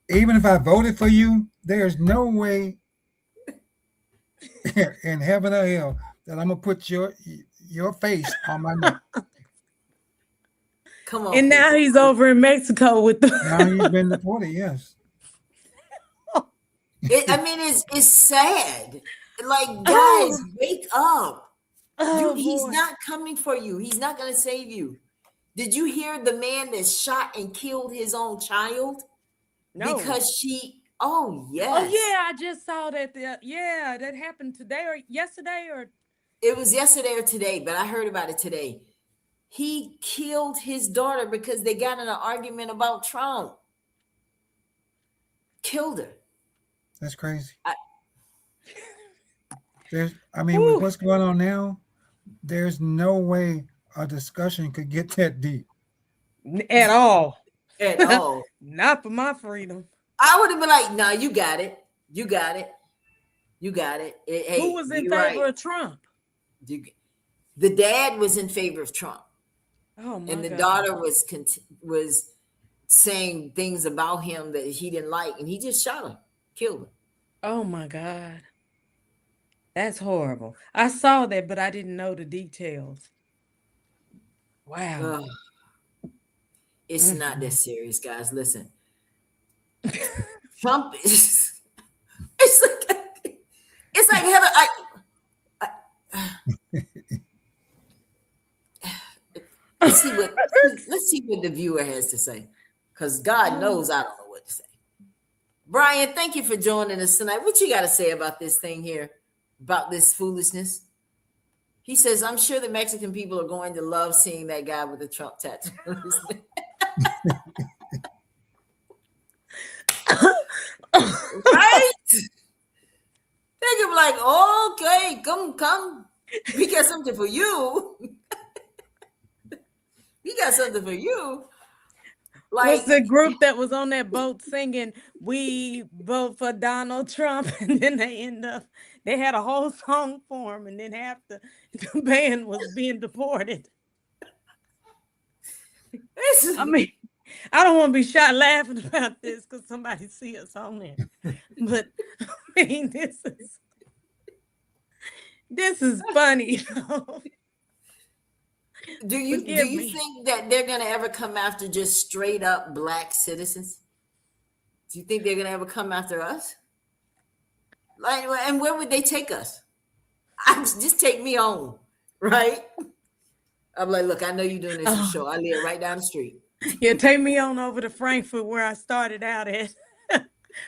even if I voted for you, there's no way in heaven or hell that I'm gonna put your face on my neck. Come on, And now people. he's over in Mexico with Now he's the. been deported. Yes, I mean, it's sad. Like, guys, Oh, wake up. oh He's boy. not coming for you. He's not going to save you. Did you hear the man that shot and killed his own child No. because she? Oh Oh yes, yeah, I just saw that. Yeah, that happened today or yesterday or. it was yesterday or today, but I heard about it today. He killed his daughter because they got in an argument about Trump. Killed her. that's crazy. I- I mean, with what's going on now, there's no way a discussion could get that deep. At all. At all. Not for my freedom. I would have been like, "No, you got it. You got it. You got it." Hey, Who was in you're favor right. of Trump? The dad was in favor of Trump, Oh my and the God. daughter was saying things about him that he didn't like, and he just shot her, killed her. Oh my God. That's horrible. I saw that, but I didn't know the details. Wow. Ugh. It's not that serious, guys. Listen, Trump is. It's like Heather. Let's see what the viewer has to say, because God knows I don't know what to say. Brian, thank you for joining us tonight. What you got to say about this thing here, about this foolishness? He says, "I'm sure the Mexican people are going to love seeing that guy with the Trump tattoo." Right? They could be like, "Okay, come. We got something for you. We got something for you." Like, What's the group that was on that boat singing, "We vote for Donald Trump," and then they had a whole song for him, and then half the band was being deported. I mean, I don't want to be shot laughing about this because somebody see us on there. But I mean, this is funny. do you Forgive me. think that they're gonna ever come after just straight up black citizens? Do you think they're gonna ever come after us? Like, and where would they take us? Just take me home, right? I'm like, "Look, I know you're doing this show. I live right down the street." Yeah, take me on over to Frankfurt where I started out at.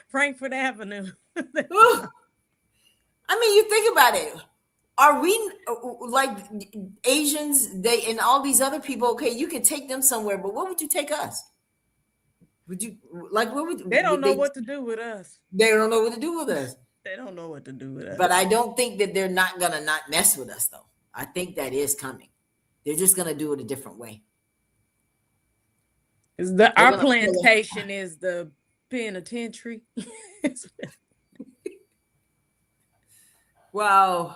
Frankfurt Avenue. I mean, you think about it. Are we like Asians? They and all these other people. Okay, you can take them somewhere, but what would you take us? Would you like? What would They don't know what to do with us. They don't know what to do with us. They don't know what to do with us. But I don't think that they're not gonna not mess with us, though. I think that is coming. They're just gonna do it a different way. Our plantation is the penitentiary. Wow.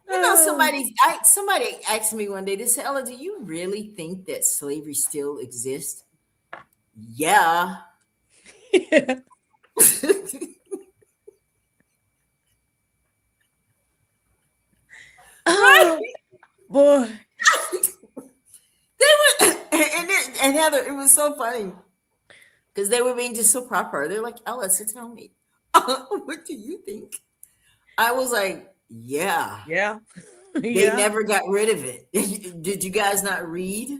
You know, somebody asked me one day, they said, "Ella, do you really think that slavery still exists?" Yeah. Yeah. Oh, boy. They were, and Heather, it was so funny because they were being just so proper. They're like, "Ella, so tell me, what do you think?" I was like, "Yeah." Yeah. They never got rid of it. Did you guys not read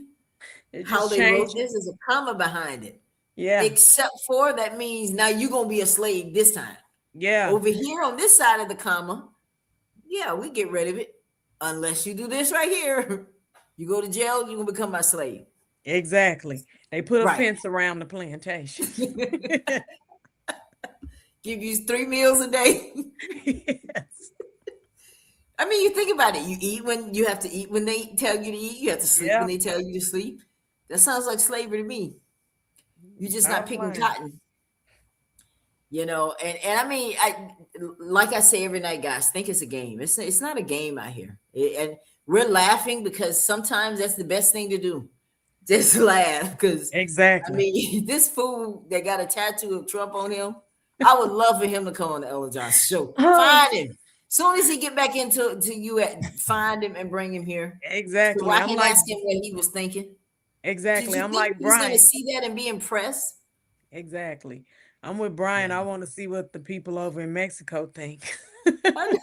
how they wrote this? There's a comma behind it. Yeah. Except for that means now you're going to be a slave this time. Yeah. Over here on this side of the comma, yeah, we get rid of it. Unless you do this right here. You go to jail, you're going to become my slave. Exactly. They put a fence around the plantation. Give you 3 meals a day. Yes. I mean, you think about it. You eat when you have to eat when they tell you to eat. You have to sleep Yeah, when they tell you to sleep. That sounds like slavery to me. You're just not bottom picking line. cotton, and I mean, I like I say every night, guys, think it's a game. It's not a game out here. And we're laughing because sometimes that's the best thing to do. Just laugh because I Exactly. mean, this fool that got a tattoo of Trump on him, I would love for him to come on the Ella Johnson show. Oh, Find him. Soon as he get back into you find him and bring him here so exactly. I I'm can like, ask him what he was thinking. Did exactly. you I'm think like he was gonna Brian. see that and be impressed? Exactly. I'm with Brian. Yeah. I want to see what the people over in Mexico think. I know.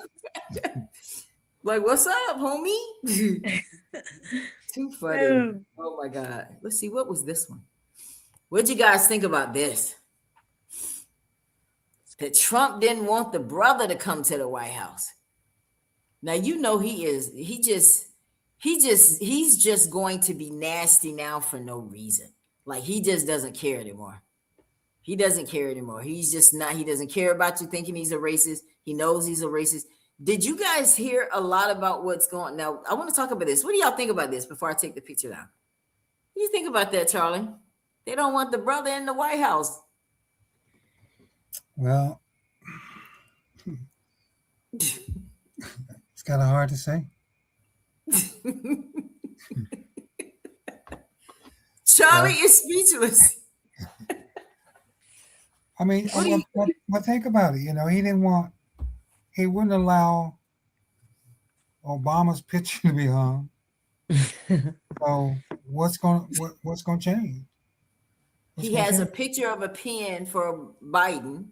Like, what's up, homie? Too funny. Oh, Oh my God. Let's see, what was this one? What'd you guys think about this? That Trump didn't want the brother to come to the White House. Now you know he's just going to be nasty now for no reason. Like he just doesn't care anymore. He doesn't care anymore. He's just not, he doesn't care about you thinking he's a racist. He knows he's a racist. Did you guys hear a lot about what's going on? Now, I want to talk about this. What do y'all think about this before I take the picture down? What do you think about that, Charlie? They don't want the brother in the White House. Well, it's kind of hard to say. Charlie is speechless. I mean, What do you- well, think about it. You know, he wouldn't allow Obama's picture to be hung. So what's going to change? He has a picture of a pen for Biden.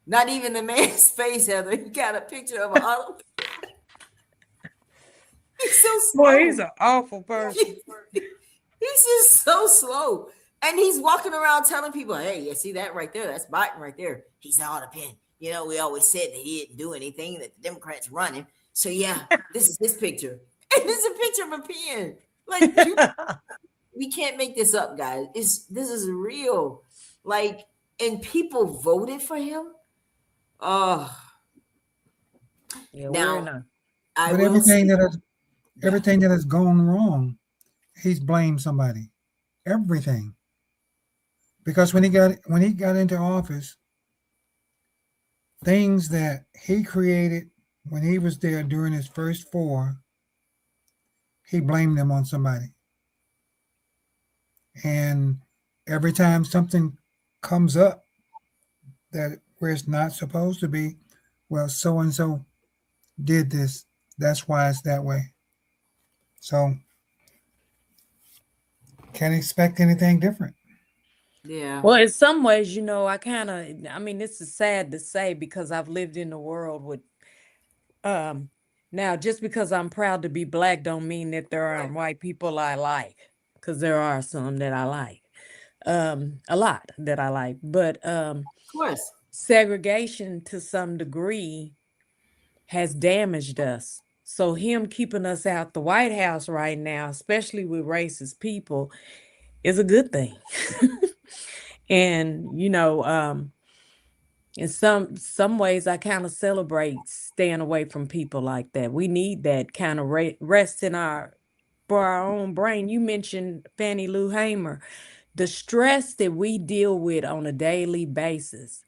Not even the man's face, Heather. He got a picture of an auto. He's so slow. boy, he's an awful person. He's just so slow. And he's walking around telling people, hey, you see that right there? That's Biden right there. He's on a pen. You know, we always said that he didn't do anything, that the Democrats run him. So yeah, this is his picture. And this is a picture of a pen. Like, we can't make this up, guys. This is real. Like, and people voted for him. Oh, Yeah, now we're not. I But will everything say, that has gone wrong, he's blamed somebody. Everything. Because when he got into office, things that he created when he was there during his first 4, he blamed them on somebody. And every time something comes up that where it's not supposed to be, well, so and so did this. That's why it's that way. So can't expect anything different. yeah. Well, in some ways, I mean, this is sad to say because I've lived in the world with, now just because I'm proud to be black don't mean that there aren't white people I like, because there are some that I like, a lot that I like, but Of course. segregation to some degree has damaged us. So him keeping us out the White House right now, especially with racist people, is a good thing. And in some ways I kind of celebrate staying away from people like that. We need that kind of rest for our own brain. You mentioned Fannie Lou Hamer, the stress that we deal with on a daily basis.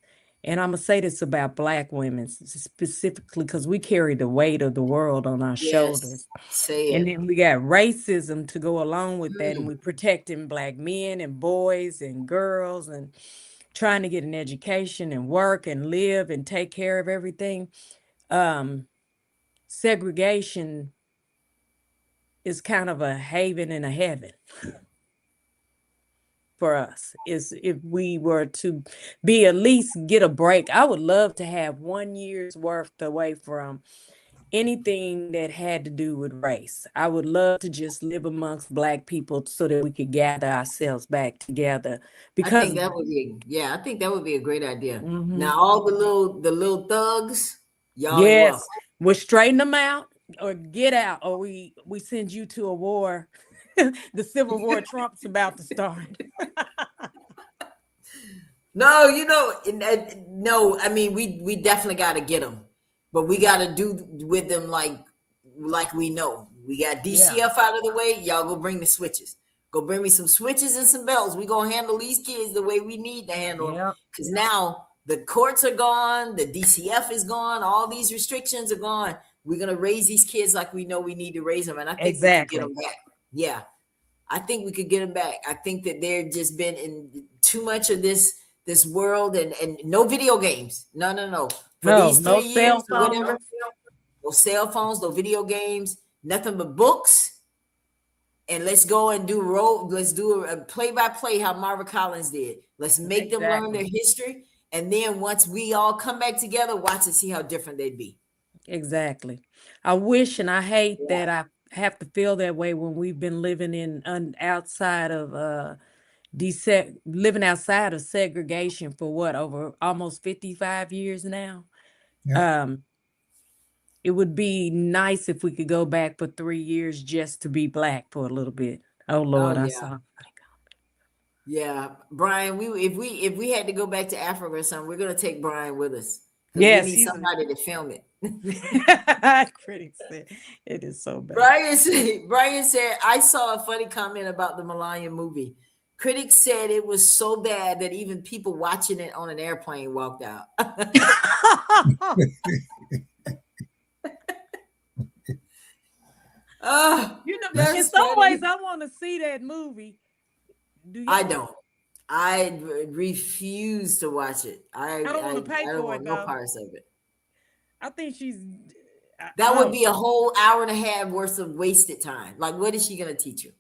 And I'm gonna say this about Black women specifically because we carry the weight of the world on our shoulders. Yes. Say And it. then we got racism to go along with that, and we're protecting Black men and boys and girls and trying to get an education and work and live and take care of everything. Segregation is kind of a haven and a heaven for us. Is if we were to be at least get a break. I would love to have 1 year's worth away from anything that had to do with race. I would love to just live amongst Black people so that we could gather ourselves back together. I think Because that would be I think that would be a great idea. Mhm. Now all the little thugs, y'all ain't yes, welcome. we'll straighten them out or get out, or we send you to a war. The civil war Trump's about to start. No, no. I mean, we definitely got to get them. but we got to do with them like we know. We got DCF out of the way. Y'all go bring the switches. Go bring me some switches and some belts. We gonna handle these kids the way we need to handle them. Because now the courts are gone, the DCF is gone, all these restrictions are gone. We're gonna raise these kids like we know we need to raise them, and I think we can get them back. Yeah, I think we could get them back. I think that they're just been in too much of this world, and no video games. No. For these 3 years, whatever. No cell phones, no video games, nothing but books. And let's go and let's do a play-by-play how Marva Collins did. Let's make them learn their history. And then once we all come back together, watch and see how different they'd be. Exactly. I wish and I hate that I have to feel that way when we've been living outside of living outside of segregation for what, over almost 55 years now. It would be nice if we could go back for 3 years just to be Black for a little bit. Oh Lord, I saw. Yeah, Brian. If we had to go back to Africa or something, we're gonna take Brian with us. Yes, we need somebody to film it. Critics said it is so bad. Brian said, I saw a funny comment about the Melania movie. Critics said it was so bad that even people watching it on an airplane walked out. In some ways, I want to see that movie. I don't. I refuse to watch it. I don't want to pay for want it. No parts of it. I think she's. That would be a whole hour and a half worth of wasted time. Like, what is she gonna teach you?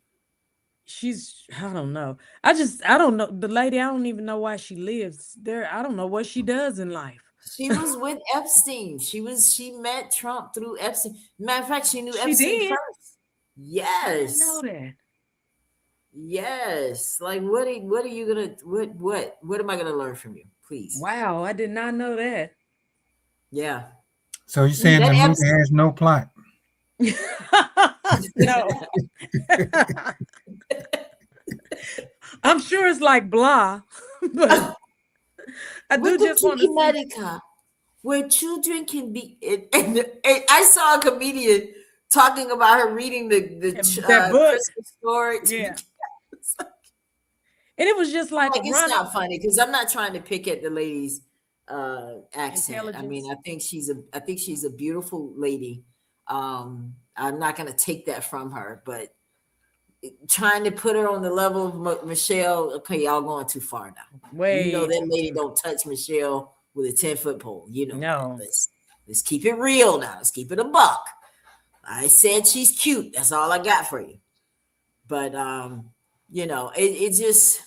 I don't know. I don't know. The lady, I don't even know why she lives there. I don't know what she does in life. She was with Epstein. She met Trump through Epstein. Matter of fact, she knew Epstein first. Yes. I know that. Yes. Like, what are you gonna what am I gonna learn from you? Please. Wow, I did not know that. Yeah. So you're saying the movie has no plot? No. I'm sure it's like blah, but I do just want to see America, where children can be. And I saw a comedian talking about her reading that book. Christmas story. Yeah. And it was just like it's not funny because I'm not trying to pick at the lady's accent. I mean, I think she's a beautiful lady. I'm not going to take that from her, but trying to put her on the level of Michelle, okay, y'all going too far now. You know that lady don't touch Michelle with a 10-foot pole. You know, no. Let's keep it real now. Let's keep it a buck. I said she's cute. That's all I got for you. But it just.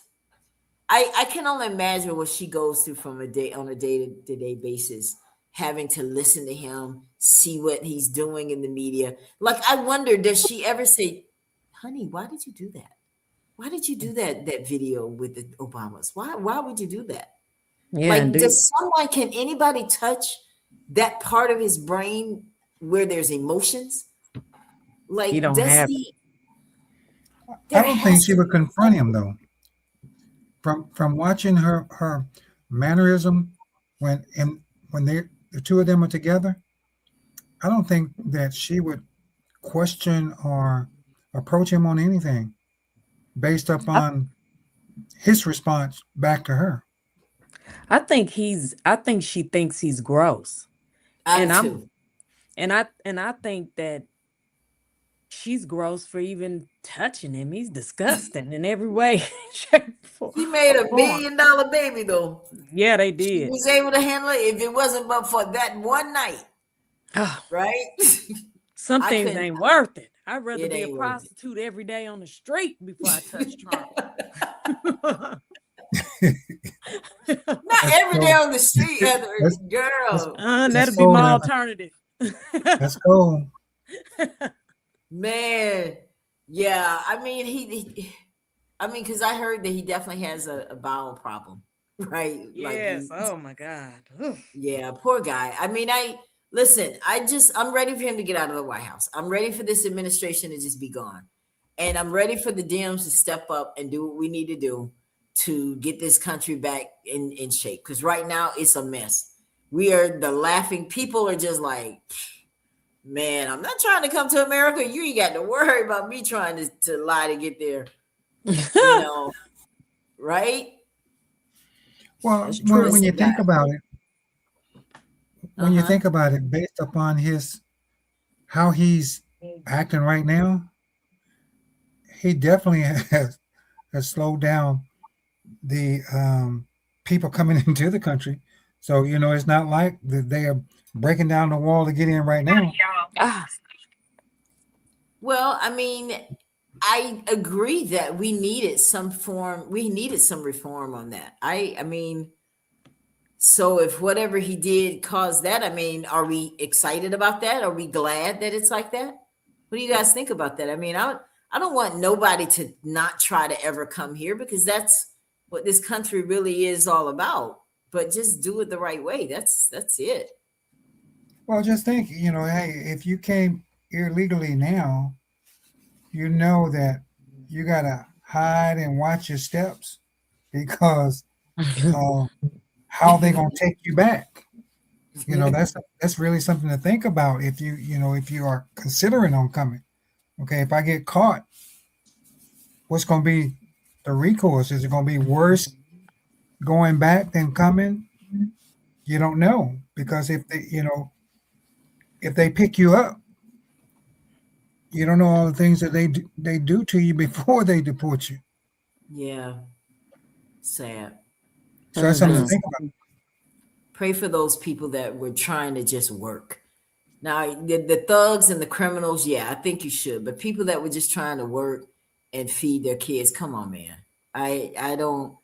I can only imagine what she goes through on a day-to-day basis, having to listen to him, see what he's doing in the media. Like, I wonder, does she ever say, honey, why did you do that? Why did you do that video with the Obamas? Why would you do that? Yeah, like, can anybody touch that part of his brain where there's emotions? Like, you don't have. I don't think she would confront him though. From watching her mannerism when the two of them are together, I don't think that she would question or approach him on anything based upon his response back to her. I think she thinks he's gross. I think that she's gross for even touching him. He's disgusting in every way. He made $1 billion baby though. Yeah, they did. He was able to handle it if it wasn't but for that one night. Right? Some things ain't worth it. I'd rather be a prostitute every day on the street before I touch Trump. Not every day on the street, girl. That'd be my alternative. Let's go. Man, yeah. I mean, because I heard that he definitely has a bowel problem, right? Yes. Oh my God. Yeah, poor guy. I mean, I'm ready for him to get out of the White House. I'm ready for this administration to just be gone. And I'm ready for the Dems to step up and do what we need to do to get this country back in shape. Because right now it's a mess. We are the laughing. People are just like, man, I'm not trying to come to America. You ain't got to worry about me trying to lie to get there. You know, right? Well, That's true. when you Listen, think guys. about it, when you Uh-huh. think about it, based upon how he's acting right now, he definitely has slowed down the people coming into the country. So it's not like that they are breaking down the wall to get in right now. Ah, Well, I mean, I agree that we needed some reform on that. I mean, so if whatever he did caused that, I mean, are we excited about that? Are we glad that it's like that? What do you guys think about that? I mean, I don't want nobody to not try to ever come here, because that's what this country really is all about. But just do it the right way. That's it. Well, just think, hey, if you came illegally now, you know that you gotta hide and watch your steps because how they gonna take you back. That's really something to think about if if you are considering on coming. Okay, if I get caught, what's gonna be the recourse? Is it gonna be worse going back than coming? You don't know, because if they pick you up, you don't know all the things that they do to you before they deport you. Yeah. Sad. So that's something to Mhm. think about. Pray for those people that were trying to just work. Now, the thugs and the criminals, yeah, I think you should. But people that were just trying to work and feed their kids, come on, man. I don't.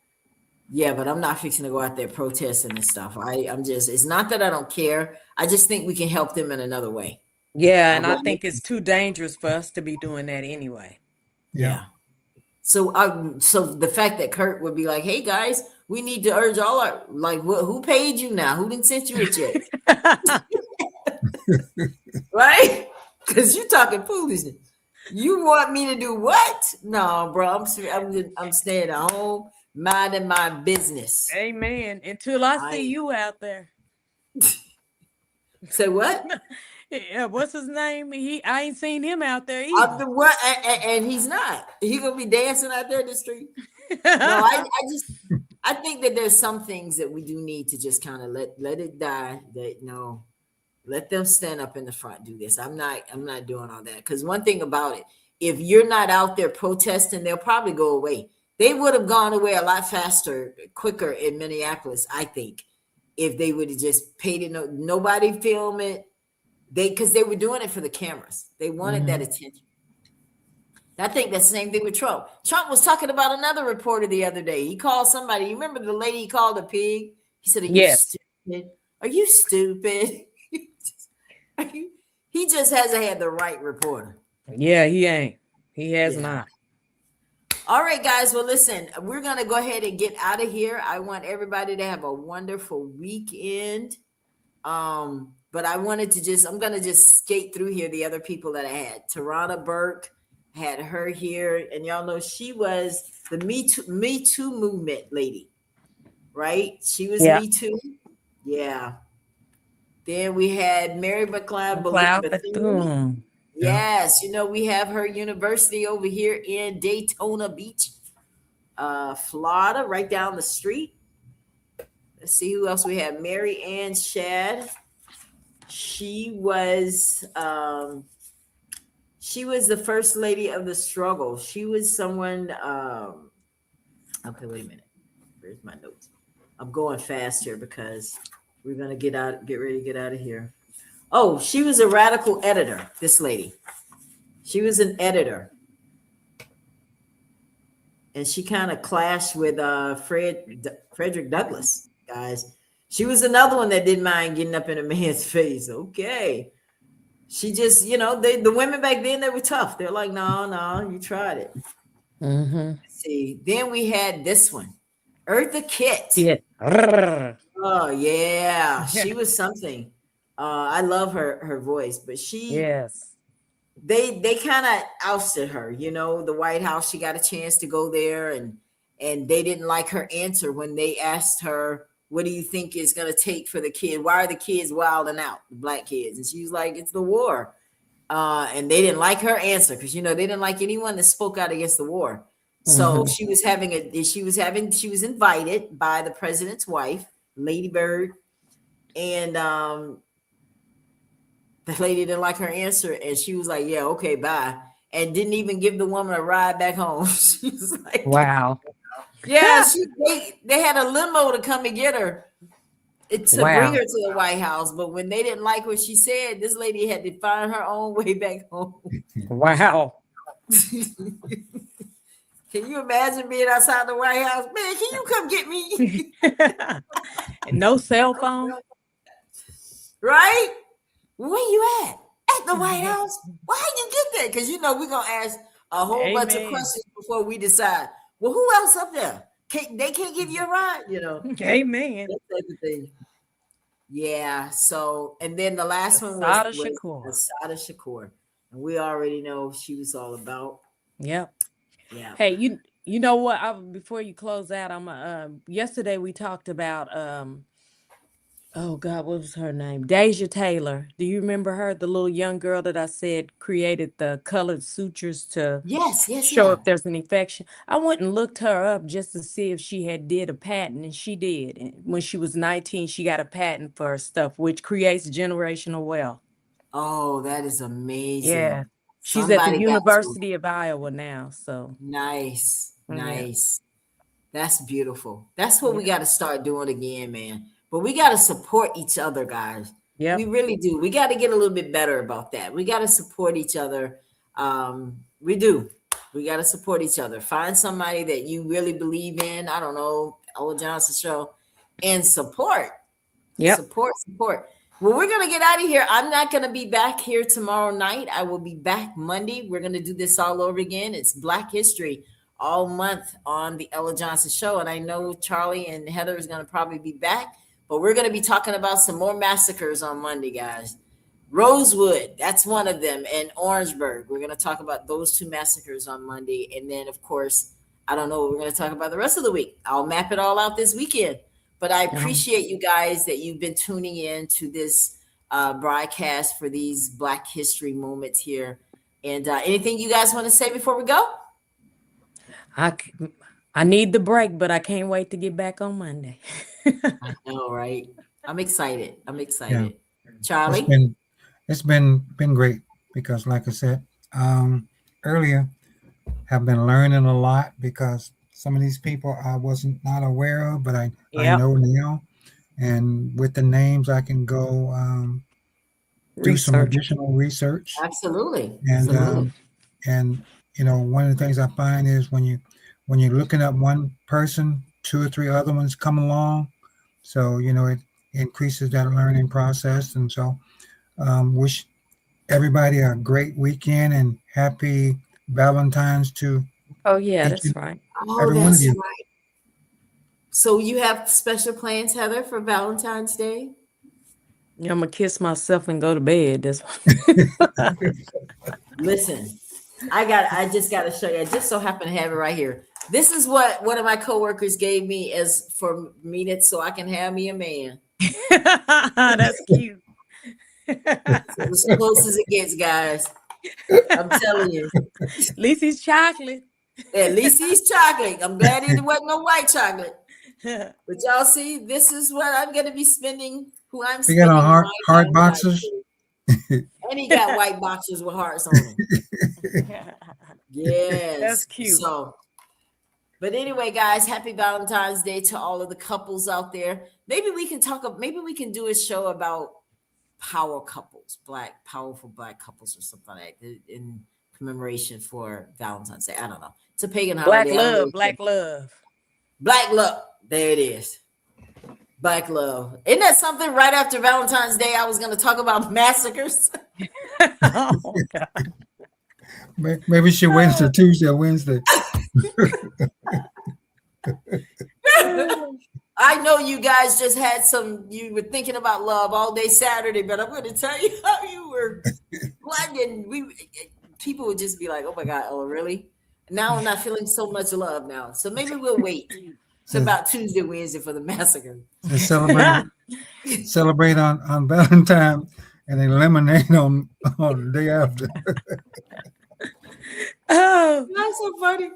Yeah, but I'm not fixing to go out there protesting and stuff. I'm just. It's not that I don't care. I just think we can help them in another way. Yeah, I and I really, think it's too dangerous for us to be doing that anyway. Yeah. yeah. So the fact that Kurt would be like, "Hey guys, we need to urge all our like, who paid you now? Who didn't send you a check?" Right? Because you're talking foolishness. You want me to do what? No, bro. I'm staying at home, minding my business. Amen. Until I see I you out there. say what? Yeah, what's his name? I ain't seen him out there I'm either. the what? And he's not. He gonna be dancing out there in the street. No, I think that there's some things that we do need to just kind of let it die. That no, let them stand up in the front, do this. I'm not doing all that. Because one thing about it, if you're not out there protesting, they'll probably go away. They would have gone away a lot faster, quicker in Minneapolis, I think, if they would have just paid it. Nobody film it. Because they were doing it for the cameras. They wanted that attention. I think that's the same thing with Trump. Trump was talking about another reporter the other day. He called somebody. You remember the lady he called a pig? He said, "Are you Yes. stupid? Are you stupid?" He just hasn't had the right reporter. Yeah, he ain't. He has Yeah. not. All right, guys. Well, listen, we're going to go ahead and get out of here. I want everybody to have a wonderful weekend. But I'm going to just skate through here the other people that I had. Tarana Burke, had her here, and y'all know she was the Me Too movement lady, right? She was Yeah. Me Too. Yeah. Then we had Mary McLeod Cloud Bethune. Bethune. Yes, we have her university over here in Daytona Beach, Florida, right down the street. Let's see who else we have. Mary Ann Shadd. She was the first lady of the struggle. She was someone. Okay, wait a minute. Where's my notes? I'm going fast here because we're gonna get ready to get out of here. Oh, she was a radical editor. This lady. She was an editor. And she kind of clashed with Frederick Douglass, guys. She was another one that didn't mind getting up in a man's face. Okay. She just, the women back then, they were tough. They're like, no, you tried it. Mm-hmm. Let's see. Then we had this one, Eartha Kitt. Yeah. Oh, yeah. She was something. I love her voice, but Yes. they kind of ousted her, the White House. She got a chance to go there, and they didn't like her answer when they asked her what do you think it's going to take for the kid? Why are the kids wilding out, the black kids? And she was like, it's the war. And they didn't like her answer because, they didn't like anyone that spoke out against the war. So she was invited by the president's wife, Lady Bird. And the lady didn't like her answer. And she was like, yeah, okay, bye. And didn't even give the woman a ride back home. She was like, wow. Yeah, they had a limo to come and get her to bring her to the White House. But when they didn't like what she said, this lady had to find her own way back home. Wow. Can you imagine being outside the White House? Man, can you come get me? No cell phone. Right? Where you at? At the White House? Why you get there? Because we're gonna ask a whole bunch of questions before we decide. Well, who else up there? They can't give you a ride, Amen. That type of thing. Yeah. So, and then the last one was Assata Shakur, and we already know she was all about. Yep. Yeah. Hey, you know what? Before you close out, yesterday we talked about oh God, what was her name? Deja Taylor. Do you remember her? The little young girl that I said created the colored sutures to show if there's an infection. I went and looked her up just to see if she had did a patent, and she did. And when she was 19, she got a patent for her stuff, which creates generational wealth. Oh, that is amazing. Yeah. She's at the University of Iowa now. So nice. That's beautiful. That's what we got to start doing again, man. But we got to support each other, guys. Yeah, we really do. We got to get a little bit better about that. We got to support each other. We do. We got to support each other. Find somebody that you really believe in. I don't know, Ella Johnson show, and support. Yeah, support. Well, we're going to get out of here. I'm not going to be back here tomorrow night. I will be back Monday. We're going to do this all over again. It's Black History all month on the Ella Johnson show. And I know Charlie and Heather is going to probably be back. But we're going to be talking about some more massacres on Monday, guys. Rosewood, that's one of them, and Orangeburg. We're going to talk about those two massacres on Monday. And then, of course, I don't know what we're going to talk about the rest of the week. I'll map it all out this weekend. But I appreciate you guys that you've been tuning in to this broadcast for these Black History moments here. And anything you guys want to say before we go? I need the break, but I can't wait to get back on Monday. I know, right? I'm excited. Yeah. Charlie? It's been great because, like I said earlier, have been learning a lot because some of these people I wasn't not aware of, but I know now. And with the names, I can go do some additional research. Absolutely. And one of the things I find is when you're looking at one person, 2 or 3 other ones come along. So, it increases that learning process. And so wish everybody a great weekend and happy Valentine's to. Oh, yeah, that's right. Oh, that's right. So you have special plans, Heather, for Valentine's Day? Yeah, I'm going to kiss myself and go to bed. That's Listen, I just got to show you. I just so happen to have it right here. This is what one of my coworkers gave me as for me so I can have me a man. That's cute. As close as it gets, guys. I'm telling you. At least he's chocolate. At least he's chocolate. I'm glad it wasn't no white chocolate. But y'all see, this is what I'm going to be spending. Who I'm spending. You got on heart boxes. And he got white boxes with hearts on them. Yes, that's cute. So, but anyway, guys, happy Valentine's Day to all of the couples out there. Maybe we can do a show about power couples, powerful black couples or something like that in commemoration for Valentine's Day. I don't know. It's a pagan holiday. Black love. There it is. Black love. Isn't that something? Right after Valentine's Day, I was going to talk about massacres. Oh, God. Maybe she Wednesday, Tuesday, or Wednesday. I know you guys just had you were thinking about love all day Saturday, but I'm going to tell you how you were blinded. People would just be like, oh my God, oh really? Now I'm not feeling so much love now. So maybe we'll wait. It's about Tuesday, Wednesday for the massacre. They celebrate on Valentine and they lemonade on the day after. Oh, That's so funny.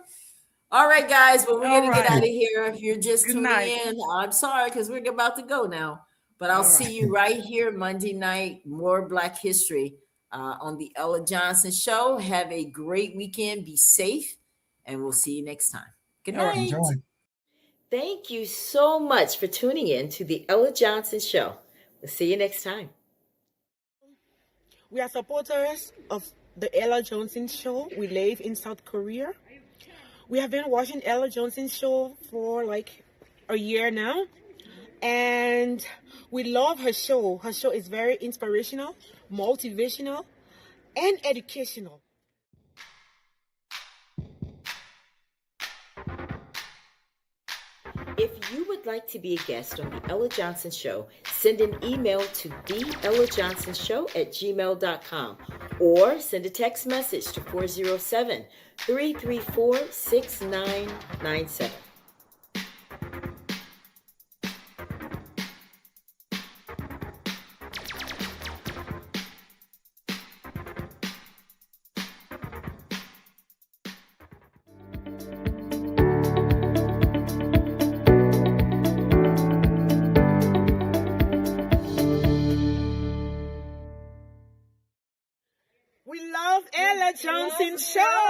All right, guys. Well, we're All gonna get right. out of here. If you're just Good tuning night. in, I'm sorry because we're about to go now. But I'll All see right. you right here Monday night. More Black History on the Ella Johnson Show. Have a great weekend. Be safe, and we'll see you next time. Good All right. night. Enjoy. Thank you so much for tuning in to the Ella Johnson Show. We'll see you next time. We are supporters of the Ella Johnson Show. We live in South Korea. We have been watching Ella Johnson Show for like a year now. And we love her show. Her show is very inspirational, motivational, and educational. If you would like to be a guest on the Ella Johnson Show, send an email to theellajohnsonshow@gmail.com or send a text message to 407-334-6997. We love Ella Johnson Show.